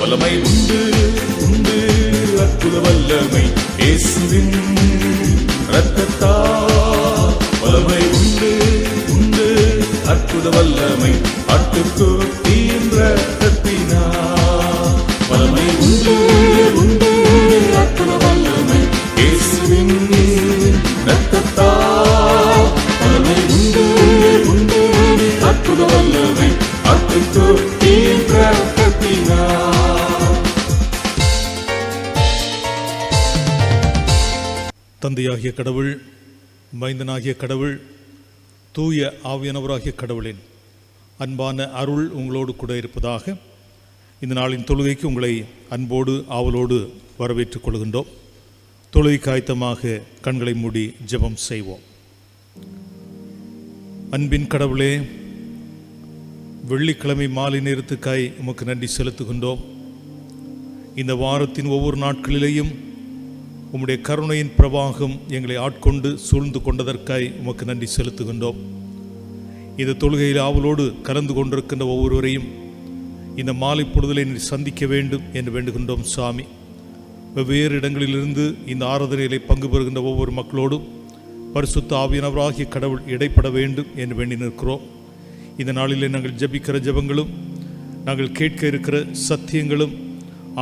வல்லமை உண்டு உண்டு, அற்புத வல்லமை இயேசுவின் இரத்தத்தால். வல்லமை உண்டு உண்டு, அற்புத வல்லமை ஆட்டுக்குட்டியின் இரத்தத்தினால். வல்லமை உண்டு உண்டு, அற்புத வல்லமை இயேசுவின் இரத்தத்தால். வல்லமை உண்டு உண்டு, அற்புத வல்லமை ஆட்டுக்குட்டியின் இரத்தத்தினால். தந்தையாகிய கடவுள், மைந்தனாகிய கடவுள், தூய ஆவியானவராகிய கடவுளின் அன்பான அருள் உங்களோடு கூட இருப்பதாக. இந்த நாளின் தொழுகைக்கு உங்களை அன்போடு ஆவலோடு வரவேற்றுக் கொள்கின்றோம். தொழுகைக்கு ஆயத்தமாக கண்களை மூடி ஜெபம் செய்வோம். அன்பின் கடவுளே, வெள்ளிக்கிழமை மாலை நேரத்துக்காய் உமக்கு நன்றி செலுத்துகின்றோம். இந்த வாரத்தின் ஒவ்வொரு நாட்களிலேயும் உம்முடைய கருணையின் பிரவாகம் எங்களை ஆட்கொண்டு சூழ்ந்து கொண்டதற்காய் உமக்கு நன்றி செலுத்துகின்றோம். இந்த தொழுகையில் ஆவலோடு கலந்து கொண்டிருக்கின்ற ஒவ்வொருவரையும் இந்த மாலை பொழுதிலே சந்திக்க வேண்டும் என்று வேண்டுகின்றோம். சாமி, வெவ்வேறு இடங்களிலிருந்து இந்த ஆராதனைகளை பங்கு பெறுகின்ற ஒவ்வொரு மக்களோடும் பரிசுத்த ஆவியானவராகிய கடவுள் இடைப்பட வேண்டும் என்று வேண்டி நிற்கிறோம். இந்த நாளிலே நாங்கள் ஜெபிக்கிற ஜெபங்களும் நாங்கள் கேட்க இருக்கிற சத்தியங்களும்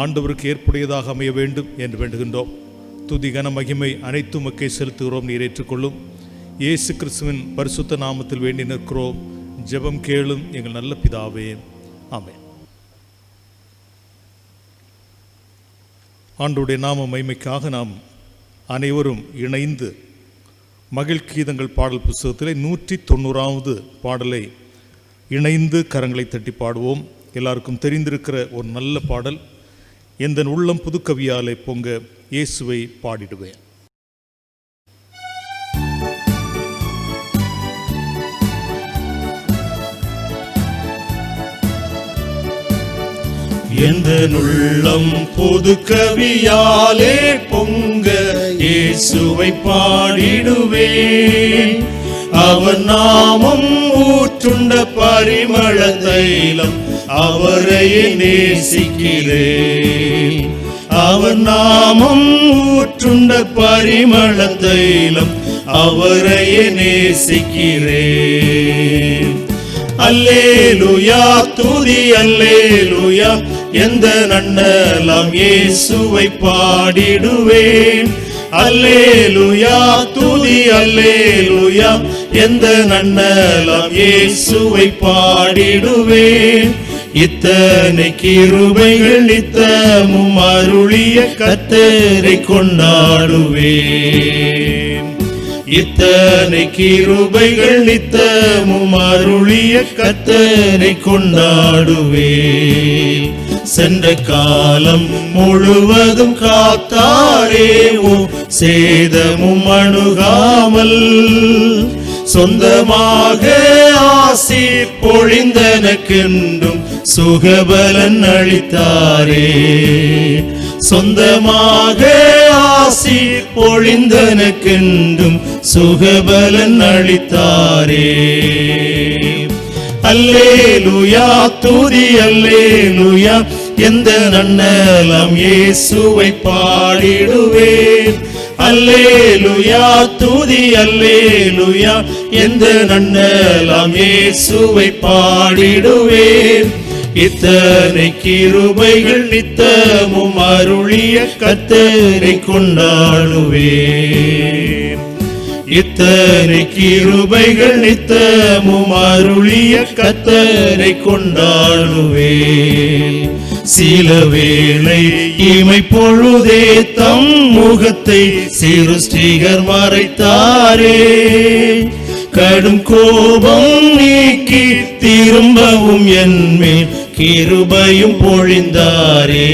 ஆண்டவருக்கு ஏற்புடையதாக அமைய வேண்டும் என்று வேண்டுகின்றோம். துதி கன மகிமை அனைத்தும் உமக்கே செலுத்துகிறோம், நீர் ஏற்றுக்கொள்ளும். இயேசு கிறிஸ்துவின் பரிசுத்த நாமத்தில் வேண்டி நிற்கிறோம். ஜெபம் கேளும் எங்கள் நல்ல பிதாவே, ஆமென். ஆண்டவருடைய நாம மகிமைக்காக நாம் அனைவரும் இணைந்து மகிழ் கீதங்கள் பாடல் புத்தகத்திலே 190வது பாடலை இணைந்து கரங்களை தட்டி பாடுவோம். எல்லாருக்கும் தெரிந்திருக்கிற ஒரு நல்ல பாடல், எந்தன் உள்ளம் புதுக்கவியாலே பொங்க இயேசுவை பாடிடுவேன். எந்தன் உள்ளம் புதுக்கவியாலே பொங்க இயேசுவை பாடிடுவேன். அவன் நாமம் ஊற்றுண்ட பரிமள தைலம், அவரையே நேசிக்கிறேன். அவர் நாமம் ஊற்றுண்ட பரிமள தைலம், அவரையே நேசிக்கிறேன். அல்லேலூயா துதி அல்லேலூயா, எந்த நன்னலாம் இயேசுவை பாடிடுவேன். அல்லேலூயா துதி அல்லேலூயா, எந்த நன்னலாம் இயேசுவை பாடிடுவேன். இத்தனை கிருபைகள் நித்தமும் அருளிய கர்த்தரை கொண்டாடுவேன். இத்தனை கிருபைகள் நித்தமும் அருளிய கர்த்தரை கொண்டாடுவேன். சென்ற காலம் முழுவதும் காத்தாரே, சேதமும் அணுகாமல் சொந்தமாக ஆசி பொழிந்தனக்கென்றும் சுகபலன் அளித்தாரே. சொந்தமாக ஆசி பொழிந்தனக்கென்றும் சுகபலன் அளித்தாரே. அல்லேலூயா துதி அல்லேலூயா, எந்த நன்னலாம் இயேசுவை பாடிடுவேன். அல்லேலூயா துதி அல்லேலூயா, எந்த நன்னலாம் இயேசுவை பாடிடுவேன். இத்தனை கிருபைகள் நித்தமும் அருளிய கர்த்தரை கொண்டாடுவேன். இத்தனை கிருபைகள் நித்தமும் அருளிய கர்த்தரை கொண்டாடுவேன். சில வேளை இமை பொழுதே தம் முகத்தை சிருஷ்டிகர் மறைத்தாரே. கடும் கோபம் நீக்கி திரும்பவும் என்மேல் கிருபையும் பொழிந்தாரே.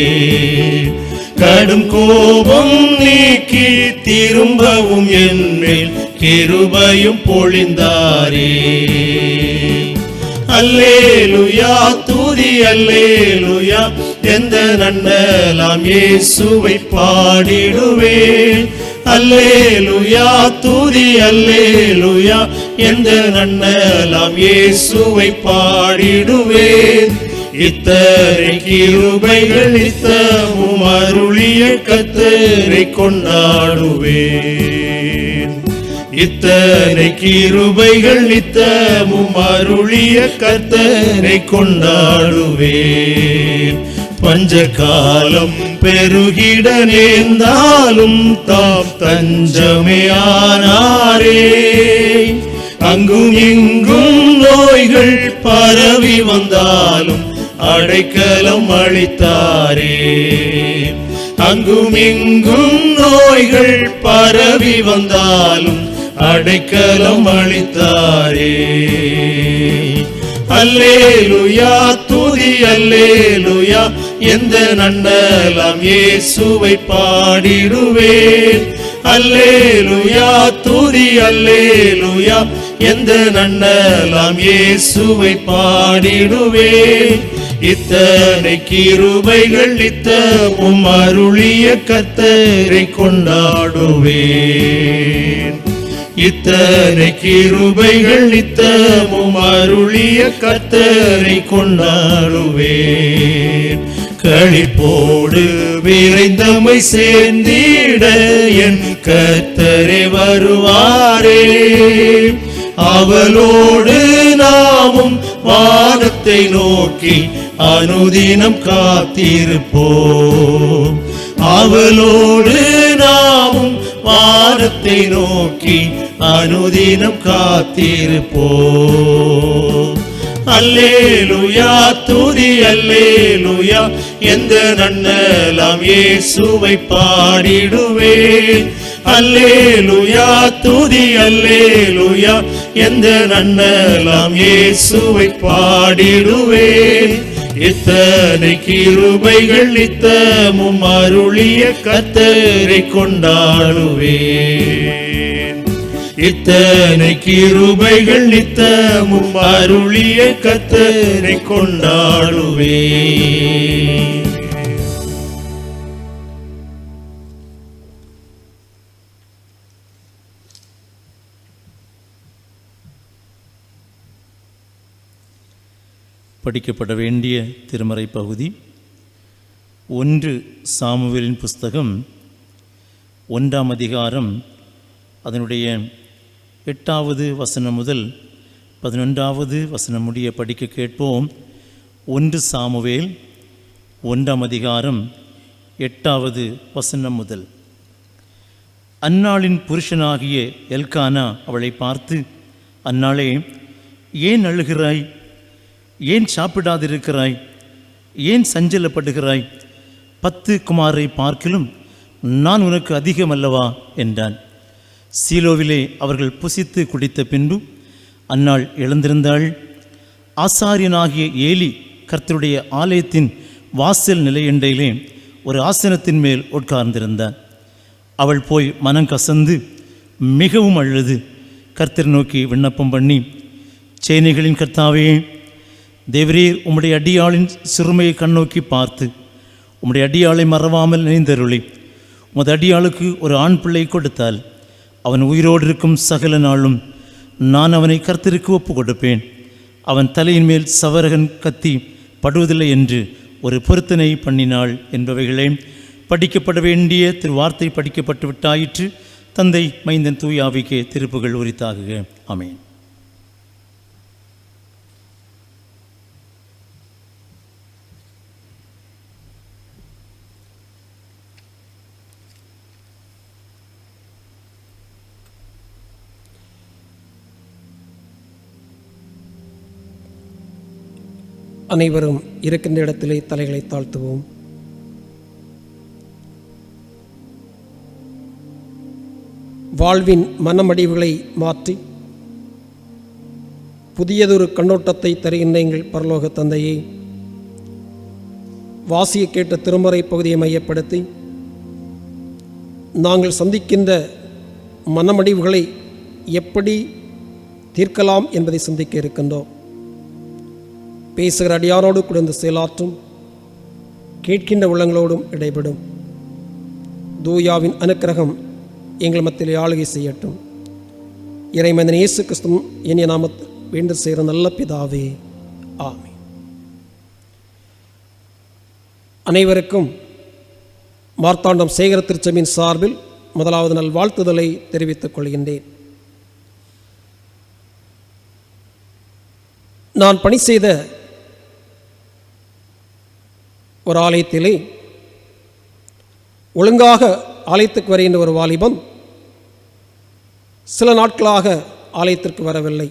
கடும் கோபம் நீக்கி திரும்பவும் என்மேல் கிருபையும் பொழிந்தாரே. அல்லேலூயா துதி அல்லேலூயா, எந்த நன்னலாம் இயேசுவை பாடிடுவேன். அல்லேலூயா துதி அல்லேலூயா, எந்த நன்னலாம் இயேசுவை பாடிடுவேன். இத்தனை கிருபைகள் நித்தமும் அருளிய கர்த்தரை கொண்டாடுவேன். இத்தனை கிருபைகள் நித்தமும் அருளிய கர்த்தரை கொண்டாடுவேன். பஞ்சகாலம் பெருகிட நேர்ந்தாலும் தாம் தஞ்சமே ஆனாரே. அங்கும் இங்கும் நோய்கள் பரவி வந்தாலும் அடைக்கலம் அளித்தாரே. அங்கும் இங்கும் நோய்கள் பரவி வந்தாலும் அடைக்கலம் அளித்தாரே. அல்லேலூயா துதி அல்லேலூயா, எந்த நன்னலாம் இயேசுவை பாடிடுவேன். அல்லேலூயா துதி அல்லேலூயா, எந்த நன்னலாம் இயேசுவை பாடிடுவேன். இத்தனை கிருபைகள் நித்தமும் அருளிய கர்த்தரை கொண்டாடுவேன். இத்தனை கிருபைகள் நித்தமும் அருளிய கர்த்தரை கொண்டாடுவேன். களிப்போடு விரைந்தமை சேர்ந்திட என் கர்த்தரே வருவாரே. அவளோடு நாமும் வானத்தை நோக்கி அனுதினம் காத்திருப்போம். அவளோடு நாமும் வானத்தை நோக்கி அனுதினம் காத்திருப்போம். அல்லேலூயா துதி அல்லேலூயா, எந்த நன்னலாம் இயேசுவை பாடிடுவேன். அல்லேலூயா துதி அல்லேலூயா, எந்த நன்னலாம் இயேசுவை பாடிடுவேன். இத்தனை கிருபைகள் நித்தமும் அருளிய கர்த்தரை கொண்டாடுவேன். இத்தனை கிருபைகள் நித்தமும் அருளிய கர்த்தரை கொண்டாடுவேன். படிக்கப்பட வேண்டிய திருமறை பகுதி 1 சாமுவேலின் புஸ்தகம் 1ஆம் அதிகாரம் அதனுடைய 8வது வசனம் முதல் 11வது வசனம் முடிய படிக்க கேட்போம். 1 சாமுவேல் 1ஆம் அதிகாரம் 8வது வசனம் முதல். அன்னாளின் புருஷனாகிய எல்கானா அவளை பார்த்து, அன்னாளே, ஏன் அழுகிறாய்? ஏன் சாப்பிடாதிருக்கிறாய்? ஏன் சஞ்சலப்படுகிறாய்? 10 குமாரை பார்க்கிலும் நான் உனக்கு அதிகமல்லவா என்றான். சீலோவிலே அவர்கள் புசித்து குடித்த பின்பு அன்னாள் எழுந்திருந்தாள். ஆசாரியனாகிய ஏலி கர்த்தருடைய ஆலயத்தின் வாசல் நிலையண்டையிலே ஒரு ஆசனத்தின் மேல் உட்கார்ந்திருந்தான். அவள் போய் மனம் கசந்து மிகவும் அழுது கர்த்தர் நோக்கி விண்ணப்பம் பண்ணி, சேனைகளின் கர்த்தாவே, தேவரீர் உம்முடைய அடியாளின் சிறுமையை கண்ணோக்கி பார்த்து உம்முடைய அடியாளை மறவாமல் நினைந்தருளி உமது அடியாளுக்கு ஒரு ஆண் பிள்ளை கொடுத்தால் அவன் உயிரோடு இருக்கும் சகல நாளும் நான் அவனை கர்த்தருக்கு ஒப்பு கொடுப்பேன். அவன் தலையின் மேல் சவரகன் கத்தி படுவதில்லை என்று ஒரு பொருத்தனை பண்ணினாள் என்பவைகளே. படிக்கப்பட வேண்டிய திருவார்த்தை படிக்கப்பட்டு விட்டாயிற்று. தந்தை, மைந்தன், தூய ஆவிக்கே திருப்புகள் உரித்தாகுக. ஆமென். அனைவரும் இருக்கின்ற இடத்திலே தலைகளை தாழ்த்துவோம். வாழ்வின் மனமடிவுகளை மாற்றி புதியதொரு கண்ணோட்டத்தை தருகின்ற எங்கள் பரலோக தந்தையே, வாசிய கேட்ட திருமறை பகுதியை மையப்படுத்தி நாங்கள் சந்திக்கின்ற மனமடிவுகளை எப்படி தீர்க்கலாம் என்பதை சிந்திக்க இருக்கின்றோம். பேசுகிற அடியாரோடு குறைந்து செயலாற்றும், கேட்கின்ற உள்ளங்களோடும் இடைபடும். தூயாவின் அனுக்கிரகம் எங்கள் மத்தியிலே ஆளுகை செய்யட்டும். இறைமகன் இயேசு கிறிஸ்துவின் இனிய நாமத்தில் வேண்டு செய்கிற நல்ல பிதாவே, ஆமென். அனைவருக்கும் மார்த்தாண்டம் சேகர திருச்சபையின் சார்பில் முதலாவது நல் வாழ்த்துதலை தெரிவித்துக் கொள்கின்றேன். நான் பணி செய்த ஒரு ஆலயத்திலே ஒழுங்காக ஆலயத்துக்கு வருகின்ற ஒரு வாலிபன் சில நாட்களாக ஆலயத்திற்கு வரவில்லை.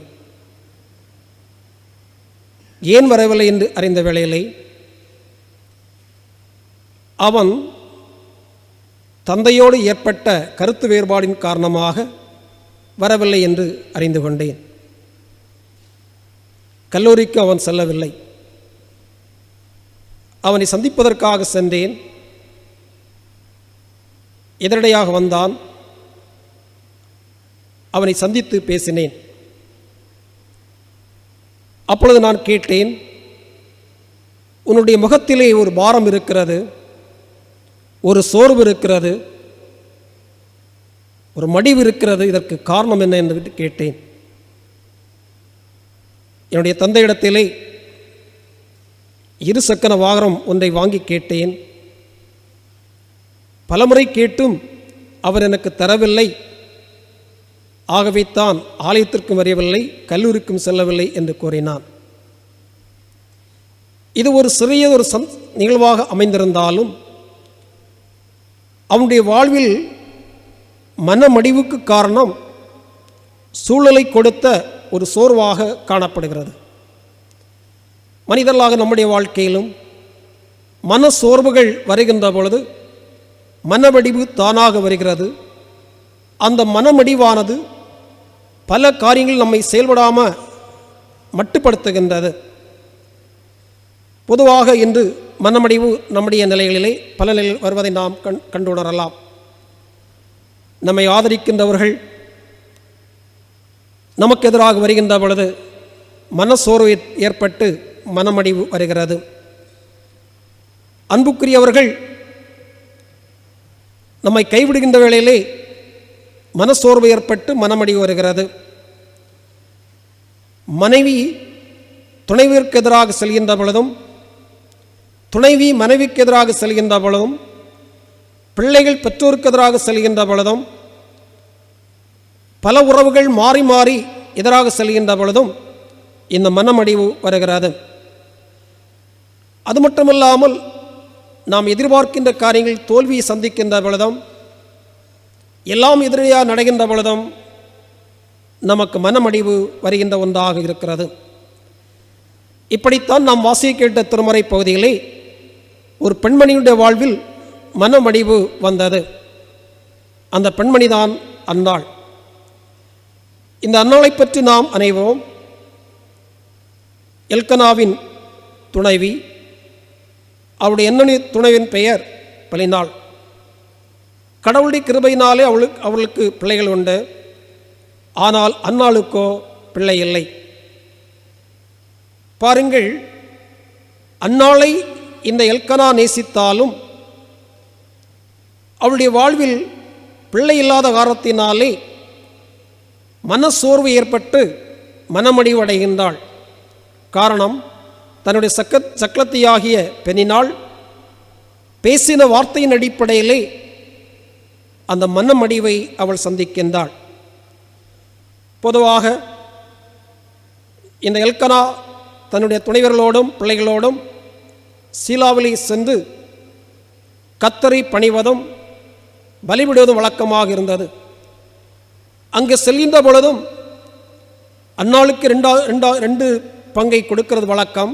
ஏன் வரவில்லை என்று அறிந்த வேளையிலே அவன் தந்தையோடு ஏற்பட்ட கருத்து வேறுபாடின் காரணமாக வரவில்லை என்று அறிந்து கொண்டேன். கல்லூரிக்கு அவன் செல்லவில்லை. அவனை சந்திப்பதற்காக சென்றேன். எதிரடையாக வந்தான். அவனை சந்தித்து பேசினேன். அப்பொழுது நான் கேட்டேன், உன்னுடைய முகத்திலே ஒரு பாரம் இருக்கிறது, ஒரு சோர்வு இருக்கிறது, ஒரு மடிவு இருக்கிறது, இதற்கு காரணம் என்ன என்று கேட்டேன். என்னுடைய தந்தையிடத்திலே 2 சக்கர வாகனம் ஒன்றை வாங்கி கேட்டேன். பலமுறை கேட்டும் அவர் எனக்கு தரவில்லை. ஆகவே தான் ஆலயத்திற்கும் வரவில்லை, கல்லூரிக்கும் செல்லவில்லை என்று கூறினான். இது ஒரு சிறிய ஒரு நிகழ்வாக அமைந்திருந்தாலும் அவனுடைய வாழ்வில் மனமடிவுக்கு காரணம் சூழலை கொடுத்த ஒரு சோர்வாக காணப்படுகிறது. மனிதர்களாக நம்முடைய வாழ்க்கையிலும் மன சோர்வுகள் வருகின்ற பொழுது மனமடிவு தானாக வருகிறது. அந்த மனமடிவானது பல காரியங்கள் நம்மை செயல்படாமல் மட்டுப்படுத்துகின்றது. பொதுவாக இன்று மனமடிவு நம்முடைய நிலைகளிலே பல நிலையில் வருவதை நாம் கண்டுணரலாம். நம்மை ஆதரிக்கின்றவர்கள் நமக்கு எதிராக வருகின்ற பொழுது மனசோர்வு ஏற்பட்டு மனமடிவு வருகிறது. அன்புக்குரியவர்கள் நம்மை கைவிடுகின்ற வேளையிலே மனசோர்வு ஏற்பட்டு மனமடிவு வருகிறது. மனைவி துணைவிற்கு எதிராக செல்கின்ற பொழுதும், துணைவி மனைவிக்கு எதிராக செல்கின்ற பொழுதும், பிள்ளைகள் பெற்றோருக்கு எதிராக செல்கின்ற பொழுதும், பல உறவுகள் மாறி மாறி எதிராக செல்கின்ற பொழுதும் இந்த மனமடிவு வருகிறது. அது மட்டுமல்லாமல் நாம் எதிர்பார்க்கின்ற காரியங்கள் தோல்வியை சந்திக்கின்ற பொழுதும், எல்லாம் எதிரியாக நடக்கின்ற பொழுதும் நமக்கு மனமடிவு வருகின்ற ஒன்றாக இருக்கிறது. இப்படித்தான் நாம் வாசிக்க கேட்ட திருமறை பகுதியிலே ஒரு பெண்மணியுடைய வாழ்வில் மனமடிவு வந்தது. அந்த பெண்மணிதான் அன்னாள். இந்த அன்னாளை பற்றி நாம் அனைவரும் எல்கனாவின் துணைவி, அவருடைய எண்ணெய் துணைவின் பெயர் பலினாள். கடவுளுடைய கிருபையினாலே அவளுக்கு பிள்ளைகள் உண்டு. ஆனால் அன்னாளுக்கோ பிள்ளை இல்லை. பாருங்கள், அன்னாளை இந்த எல்கனா நேசித்தாலும் அவளுடைய வாழ்வில் பிள்ளை இல்லாத காரணத்தினாலே மனசோர்வு ஏற்பட்டு மனமடிவு அடைகின்றாள். காரணம், தன்னுடைய சக்கலத்தியாகிய பெண்ணினாள் பேசின வார்த்தையின் அடிப்படையிலே அந்த மனமடிவை அவள் சந்திக்கின்றாள். பொதுவாக இந்த எல்கனா தன்னுடைய துணைவர்களோடும் பிள்ளைகளோடும் சீலாவிலே சென்று கர்த்தரை பணிவதும் பலிவிடுவதும் வழக்கமாக இருந்தது. அங்கு செல்கின்ற பொழுதும் அன்னாளுக்கு 2 பங்கை கொடுக்கிறது வழக்கம்.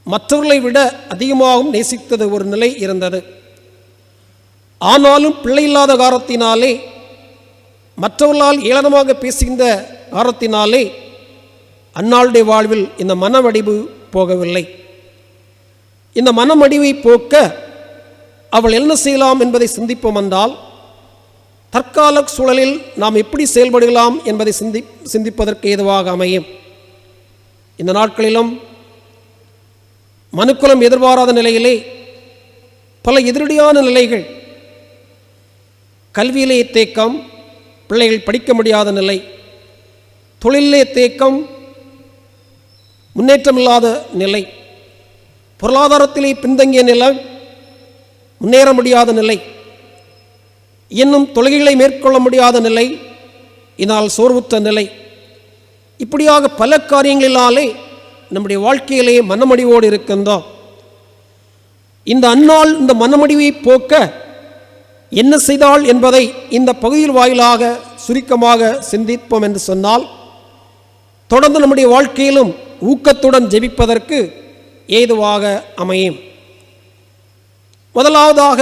மற்றவர்களை விட அதிகமாகவும் நேசித்தது ஒரு நிலை இருந்தது. ஆனாலும் பிள்ளை இல்லாத காரணத்தினாலே, மற்றவர்களால் ஏளனமாக பேசுகின்ற காரணத்தினாலே அன்னாளுடைய வாழ்வில் இந்த மனமடிவு போகவில்லை. இந்த மனமடிவை போக்க அவள் என்ன செய்யலாம் என்பதை சிந்திப்போம் என்றால், தற்கால சூழலில் நாம் எப்படி செயல்படலாம் என்பதை சிந்திப்பதற்கு ஏதுவாக அமையும். இந்த நாட்களிலும் மனுக்குலம் எதிர்பாராத நிலையிலே பல எதிரடியான நிலைகள், கல்வியிலே தேக்கம், பிள்ளைகள் படிக்க முடியாத நிலை, தொழிலே தேக்கம், முன்னேற்றமில்லாத நிலை, பொருளாதாரத்திலே பின்தங்கிய நிலை, முன்னேற முடியாத நிலை, இன்னும் தொழுகைகளை மேற்கொள்ள முடியாத நிலை, இதனால் சோர்வுற்ற நிலை, இப்படியாக பல காரியங்களினாலே நம்முடைய வாழ்க்கையிலே மனமடிவோடு இருக்கின்றோம். இந்த அன்னாள் இந்த மனமடிவை போக்க என்ன செய்தாள் என்பதை இந்த பகுதியில் வாயிலாக சுருக்கமாக சிந்திப்போம் என்று சொன்னால், தொடர்ந்து நம்முடைய வாழ்க்கையிலும் ஊக்கத்துடன் ஜெபிப்பதற்கு ஏதுவாக அமையும். முதலாவதாக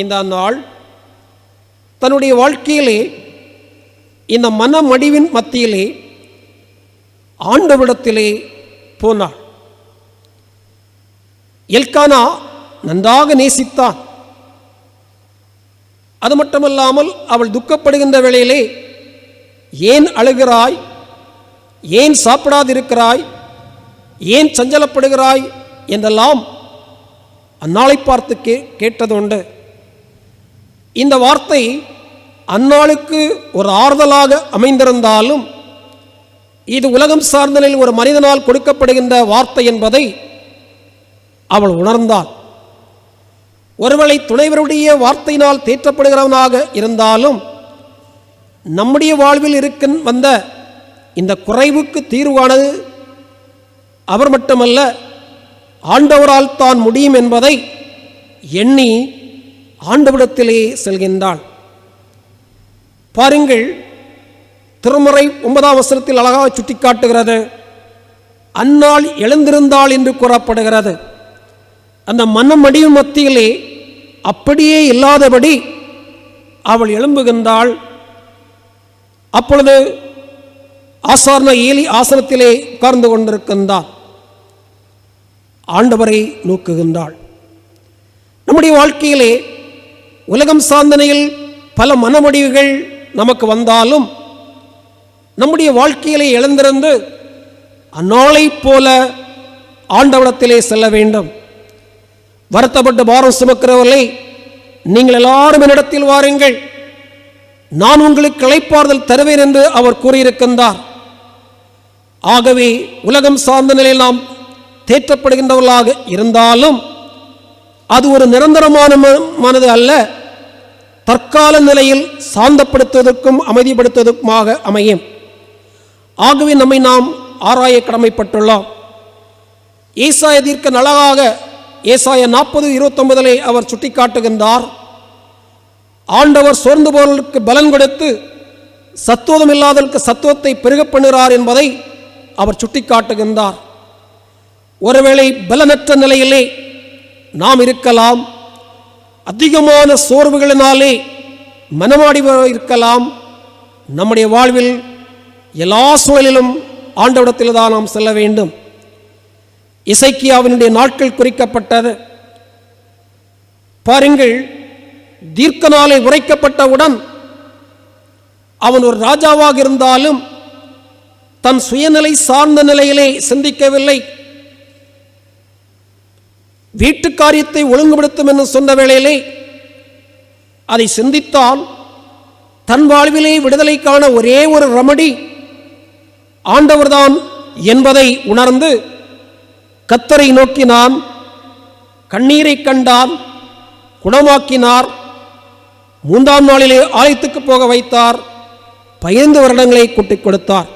இந்த அன்னாள் தன்னுடைய வாழ்க்கையிலே இந்த மனமடிவின் மத்தியிலே ஆண்டவரிடத்திலே போனாள். எல்கானா நன்றாக நேசித்தான். அது மட்டுமல்லாமல் அவள் துக்கப்படுகின்ற வேளையிலே, ஏன் அழுகிறாய், ஏன் சாப்பிடாதிருக்கிறாய், ஏன் சஞ்சலப்படுகிறாய் என்றெல்லாம் அன்னாளை பார்த்து கேட்டதுண்டு. இந்த வார்த்தை அன்னாளுக்கு ஒரு ஆறுதலாக அமைந்திருந்தாலும், இது உலகம் சார்ந்த நிலையில் ஒரு மனிதனால் கொடுக்கப்படுகின்ற வார்த்தை என்பதை அவள் உணர்ந்தாள். ஒருவேளை துணைவருடைய வார்த்தையினால் தேற்றப்படுகிறவனாக இருந்தாலும், நம்முடைய வாழ்வில் வந்த இந்த குறைவுக்கு தீர்வானது அவர் மட்டுமல்ல, ஆண்டவரால் தான் முடியும் என்பதை எண்ணி ஆண்டவரிடத்திலே செல்கின்றாள். பாருங்கள், திருமறை 9ஆம் வசனத்தில் அழகாக சுட்டிக்காட்டுகிறது. அன்னாள் எழுந்திருந்தாள் என்று கூறப்படுகிறது. அந்த மனமடிவு மத்தியிலே அப்படியே இல்லாதபடி அவள் எழும்புகின்றாள். அப்பொழுது ஆசாரண ஏலி ஆசனத்திலே உட்கார்ந்து கொண்டிருக்கின்றாள். ஆண்டவரை நோக்குகின்றாள். நம்முடைய வாழ்க்கையிலே உலகம் சார்ந்தனையில் பல மனமடிவுகள் நமக்கு வந்தாலும், நம்முடைய வாழ்க்கையிலே எழுந்திருந்து அந்நாளைப் போல ஆண்டவரிடத்திலே செல்ல வேண்டும். வருத்தப்பட்டு பாரம் சுமக்கிறவர்களை, நீங்கள் எல்லாரும் என்னிடத்தில் வாருங்கள், நான் உங்களுக்கு இளைப்பாறுதல் தருவேன் என்று அவர் கூறியிருக்கின்றார். ஆகவே உலகம் சார்ந்த நிலையில் நாம் தேற்றப்படுகின்றவர்களாக இருந்தாலும், அது ஒரு நிரந்தரமானது அல்ல, தற்கால நிலையில் சாந்தப்படுத்துவதற்கும் அமைதிப்படுத்துவதற்குமாக அமையும். ஆகவே நம்மை நாம் ஆராய கடமைப்பட்டுள்ளோம். ஏசாயா தீர்க்க அழகாக ஏசாயா 40:29 அவர் சுட்டிக்காட்டுகின்றார். ஆண்டவர் சோர்ந்து போவர்களுக்கு பலன் கொடுத்து சத்துவம் இல்லாதவர்களுக்கு சத்துவத்தை பெருக பண்ணுகிறார் என்பதை அவர் சுட்டிக்காட்டுகின்றார். ஒருவேளை பலனற்ற நிலையிலே நாம் இருக்கலாம், அதிகமான சோர்வுகளினாலே மனமாடி இருக்கலாம். நம்முடைய வாழ்வில் எல்லா சூழலிலும் ஆண்டவரிடத்தில் தான் நாம் செல்ல வேண்டும். இசைக்கியாவினுடைய நாட்கள் குறிக்கப்பட்டது. பாருங்கள், தீர்க்க நாளை உரைக்கப்பட்டவுடன் அவன் ஒரு ராஜாவாக இருந்தாலும் தன் சுயநிலை சார்ந்த நிலையிலே சிந்திக்கவில்லை. வீட்டு காரியத்தை ஒழுங்குபடுத்தும் என்று சொன்ன வேளையிலே அதை சிந்தித்தான். தன் வாழ்விலே விடுதலைக்கான ஒரே ஒரு ரெமடி ஆண்டவர்தான் என்பதை உணர்ந்து கர்த்தரை நோக்கினான். கண்ணீரை கண்டான், குணமாக்கினார். 3ஆம் நாளிலே ஆலயத்துக்கு போக வைத்தார். 15 வருடங்களை கூட்டிக் கொடுத்தார்.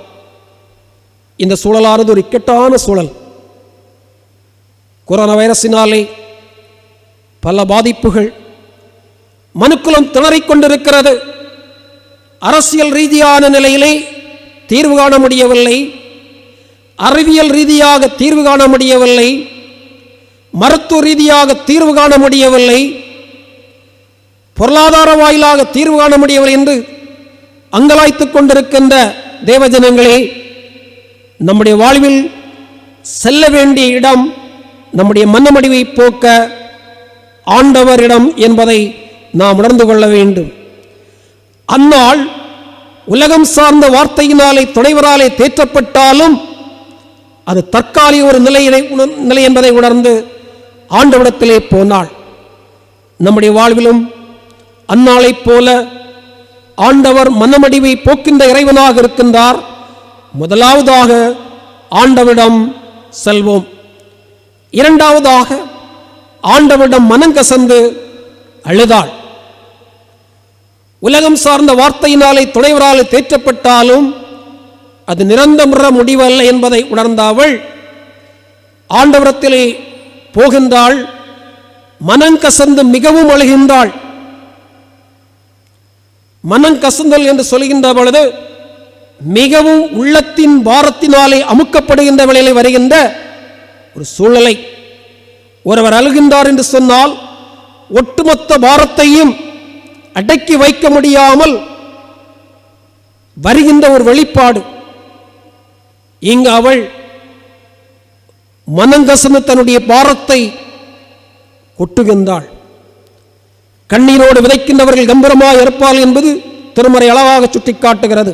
இந்த சூழலானது ஒரு இக்கட்டான சூழல். கொரோனா வைரஸினாலே பல பாதிப்புகள், மனுக்குலம் திணறிக் கொண்டிருக்கிறது. அரசியல் ரீதியான நிலையிலே தீர்வு காண முடியவில்லை, அறிவியல் ரீதியாக தீர்வு காண முடியவில்லை, மருத்துவ ரீதியாக தீர்வு காண முடியவில்லை, பொருளாதார வாயிலாக தீர்வு காண முடியவில்லை என்று அங்கலாய்த்துக் கொண்டிருக்கின்ற தேவஜனங்களே, நம்முடைய வாழ்வில் செல்ல வேண்டிய இடம் நம்முடைய மனமடிவை போக்க ஆண்டவரிடம் என்பதை நாம் உணர்ந்து கொள்ள வேண்டும். அந்நாள் உலகம் சார்ந்த வார்த்தையினாலே துணைவராலே தேற்றப்பட்டாலும் அது தற்காலிக ஒரு நிலை என்பதை உணர்ந்து ஆண்டவரிடத்திலே போனாள். நம்முடைய வாழ்விலும் அந்நாளைப் போல ஆண்டவர் மனமடிவை போக்கின்ற இறைவனாக இருக்கின்றார். முதலாவதாக ஆண்டவரிடம் செல்வோம். இரண்டாவதாக ஆண்டவரிடம் மனங்கசந்து அழுதாள். உலகம் சார்ந்த வார்த்தையினாலே துணைவரால் தேற்றப்பட்டாலும் அது நிரந்தர முடிவல்ல என்பதை உணர்ந்த அவள் ஆண்டவரத்திலே போகின்றாள். மனங்கசந்து மிகவும் அழுகின்றாள். மனங்கசந்தல் என்று சொல்கின்ற பொழுது மிகவும் உள்ளத்தின் பாரத்தினாலே அமுக்கப்படுகின்ற வேளையிலே வருகின்ற ஒரு சூழ்நிலை. ஒருவர் அழுகின்றார் என்று சொன்னால் ஒட்டுமொத்த பாரத்தையும் அடக்கி வைக்க முடியாமல் வருகின்ற ஒரு வெளிப்பாடு. இங்கு அவள் மனங்கசந்து தன்னுடைய பாரத்தை கொட்டுகின்றாள். கண்ணீரோடு விதைக்கின்றவர்கள் கம்பீரமாக இருப்பார்கள் என்பது திருமறை அழகாக சுட்டிக்காட்டுகிறது.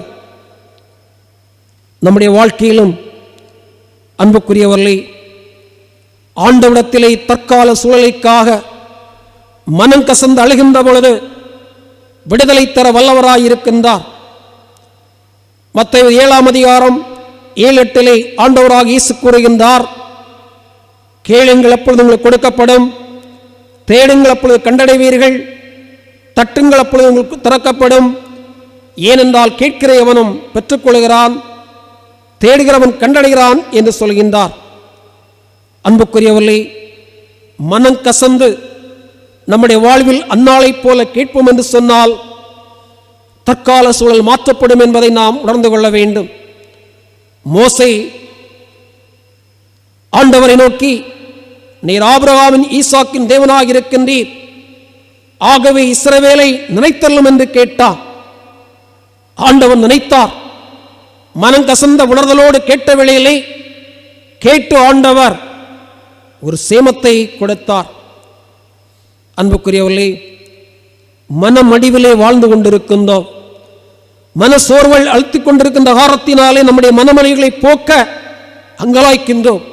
நம்முடைய வாழ்க்கையிலும் அன்புக்குரியவர்களை ஆண்டவிடத்திலே தற்கால சூழலுக்காக மனம் கசந்து அழுகின்ற பொழுது விடுதலை தர வல்லவராய் இருக்கின்றார். மத்தேயு 7ஆம் அதிகாரம் 7-8 ஆண்டவராக இயேசு கூறுகின்றார், கேளுங்கள் அப்பொழுது உங்களுக்கு கொடுக்கப்படும், தேடுங்கள் அப்பொழுது கண்டடைவீர்கள், தட்டுங்கள் அப்பொழுது உங்களுக்கு திறக்கப்படும். ஏனென்றால் கேட்கிற எவனும் பெற்றுக்கொள்கிறான், தேடுகிறவன் கண்டடைகிறான் என்று சொல்கின்றார். அன்புக்குரியவர்களே, மனம் கசந்து நம்முடைய வாழ்வில் அந்நாளை போல கேட்போம் என்று சொன்னால் தற்கால சூழல் மாற்றப்படும் என்பதை நாம் உணர்ந்து கொள்ள வேண்டும். மோசே ஆண்டவரை நோக்கி, நீர் ஆபிரகாமின் ஈசாக்கின் தேவனாக இருக்கின்றீர், ஆகவே இஸ்ரவேலை நினைத்தள்ளும் என்று கேட்டார். ஆண்டவன் நினைத்தார். மனம் கசந்த உணர்தலோடு கேட்ட வேளையிலே கேட்டு ஆண்டவர் ஒரு சேமத்தை கொடுத்தார். அன்புக்குரியவர்களே, மனமடிவிலே வாழ்ந்து கொண்டிருக்கின்றோம். மன சோர்வல் அழுத்திக் கொண்டிருக்கின்ற காரணத்தினாலே நம்முடைய மனமடிவுகளை போக்க அங்கலாய்க்கின்றோம்.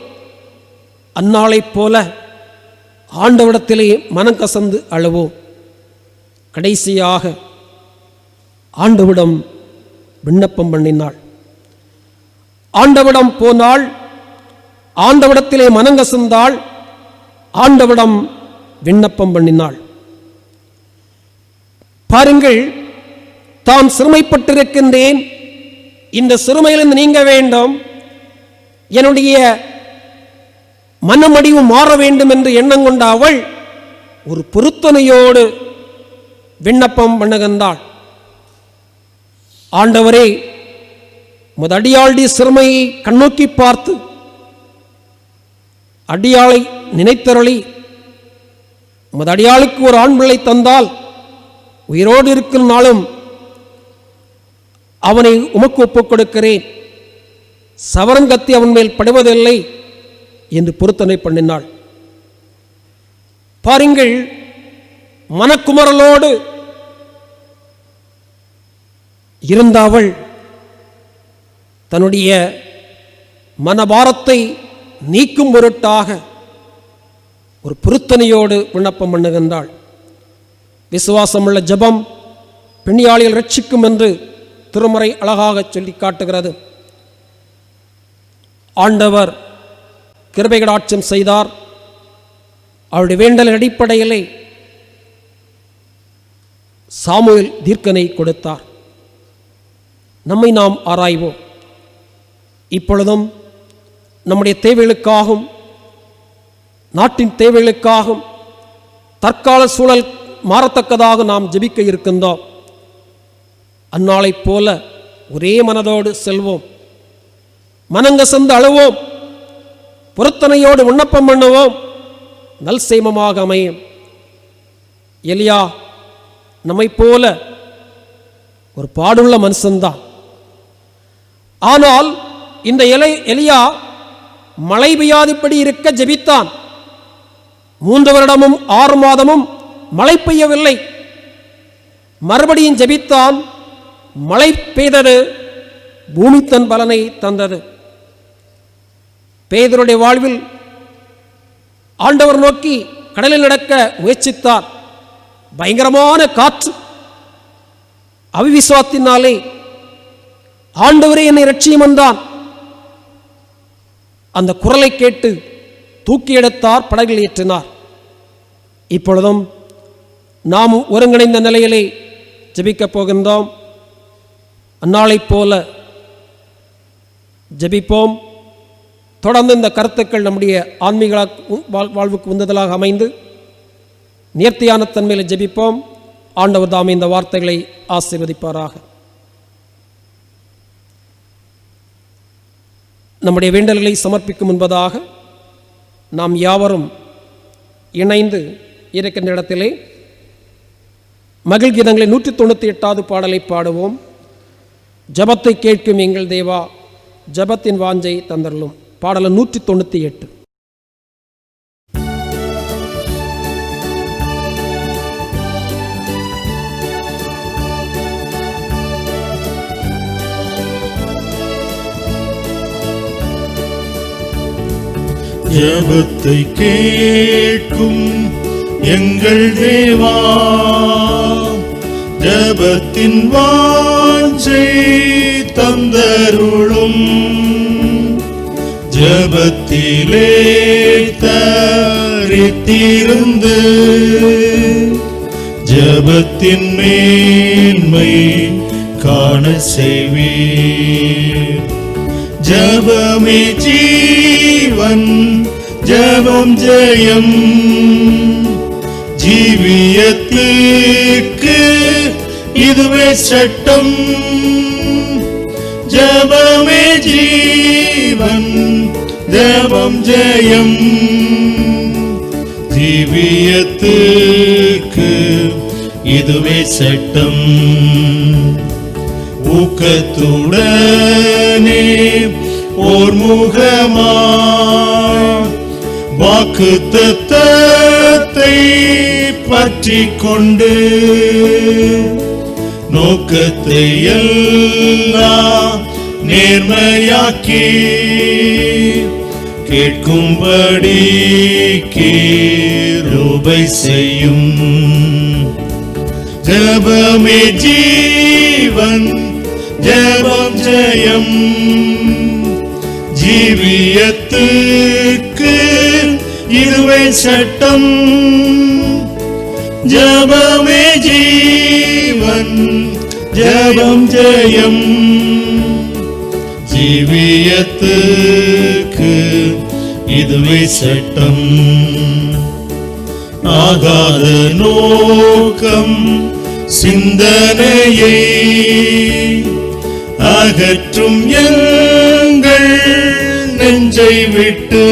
அந்நாளை போல ஆண்டவிடத்திலே மனம் கசந்து அழுவோம். கடைசியாக ஆண்டவிடம் விண்ணப்பம் பண்ணினாள். ஆண்டவிடம் போனாள், ஆண்டவிடத்திலே மனங்கசந்தாள், ஆண்டவிடம் விண்ணப்பம் பண்ணினாள். பாருங்கள், தான் சிறுமைப்பட்டிருக்கின்றேன், இந்த சிறுமையிலிருந்து நீங்க வேண்டும், என்னுடைய மனமடிவு மாற வேண்டும் என்று எண்ணம் கொண்ட அவள் ஒரு பொருத்தனையோடு விண்ணப்பம் பண்ணுகின்றாள். ஆண்டவரே, உமது அடியாளுடைய சிறுமையை கண்ணோக்கி பார்த்து அடியாளை நினைத்தருளி உமது அடியாளுக்கு ஒரு ஆண் பிள்ளை தந்தால் உயிரோடு இருக்கும் நாளும் அவனை உமக்கு ஒப்புக் கொடுக்கிறேன், சவரன் கத்தி அவன் மேல் படுவதில்லை என்று பொருத்தனை பண்ணினாள். பாருங்கள், மனக்குமரலோடு இருந்த அவள் தன்னுடைய மனபாரத்தை நீக்கும் பொருட்டாக ஒரு பொருத்தனையோடு விண்ணப்பம் பண்ணுகின்றாள். விசுவாசமுள்ள ஜெபம் பெண்ணியாளிகள் ரட்சிக்கும் என்று திருமறை அழகாக சொல்லி காட்டுகிறது. ஆண்டவர் கிருபைகடாட்சம் செய்தார். அவருடைய வேண்டல் அடிப்படையிலே சாமுவேல் தீர்க்கனை கொடுத்தார். நம்மை நாம் ஆராய்வோம். இப்பொழுதும் நம்முடைய தேவைகளுக்காகவும் நாட்டின் தேவைகளுக்காகவும் தற்கால சூழல் மாறத்தக்கதாக நாம் ஜெபிக்க இருக்கின்றோம். அந்நாளைப் போல ஒரே மனதோடு செல்வோம், மனங்கசந்து அழுவோம், பொருத்தனையோடு விண்ணப்பம் பண்ணுவோம், நல் சேமமாக அமையும். எலியா நம்மை போல ஒரு பாடுள்ள மனுஷன்தான். ஆனால் இந்த எலியா மழை பெய்யாதபடி இருக்க ஜெபித்தான். 3 வருடமும் 6 மாதமும் மழை பெய்யவில்லை. மறுபடியும் ஜெபித்தான், மழை பெய்தது, பூமி தன் பலனை தந்தது. பேதுருடைய வாழ்வில் ஆண்டவர் நோக்கி கடலில் நடக்க முயற்சித்தார். பயங்கரமான காற்று. அவிவிசுவாசத்தினாலே ஆண்டவரே என்னை ரட்சியும் என்றான். அந்த குரலை கேட்டு தூக்கி எடுத்தார், படகில் ஏற்றினார். இப்பொழுதும் நாம் ஒருங்கிணைந்த நிலையிலே ஜெபிக்கப் போகின்றோம். அந்நாளைப் போல ஜெபிப்போம். தொடர்ந்து இந்த கருத்துக்கள் நம்முடைய ஆன்மீக வாழ்வுக்கு உந்துதலாக அமைந்து நேர்த்தியான தன்மையில் ஜெபிப்போம். ஆண்டவர் தாமே இந்த வார்த்தைகளை ஆசீர்வதிப்பாராக. நம்முடைய வேண்டல்களை சமர்ப்பிக்கும் முன்பதாக நாம் யாவரும் இணைந்து இருக்கின்ற இடத்திலே மகிழ் கீதங்களை 198வது பாடலை பாடுவோம். ஜபத்தை கேட்கும் எங்கள் தேவா, ஜபத்தின் வாஞ்சை தந்தருளும். பாடல் 198. ஜபத்தை கேட்கும் எங்கள் தேவா, ஜபத்தின் வாஞ்சை தந்தருளும். ஜபத்திலே தரித்திருந்து ஜபத்தின் மேன்மை காண செய்வீர். ஜபமே ஜீவன், ஜபம் ஜெயம், ஜீவியத்திற்கு இதுவே சட்டம். ஜபமே ஜீவன், ஜபம் ஜெயம், ஜீவியத்திற்கு இதுவே சட்டம். ஊக்கத்துடனே ஓர் முகமாய் வாக்குத்தத்தத்தை பற்றிக் கொண்டு நோக்கத்தை எல்லாம் நேர்மையாக்கி கேட்கும்படி கிருபை செய்யும். ஜபமே ஜீவன், ஜபம் ஜெயம், ஜீவியத்துக்கு இதுவே சட்டம். ஜபமே ஜீவன், ஜபம் ஜெயம், ஜீவியத்துக்கு இதுவே சட்டம். ஆகாத நோக்கம் சிந்தனையை அகற்றும் எங்கள் நெஞ்சை விட்டு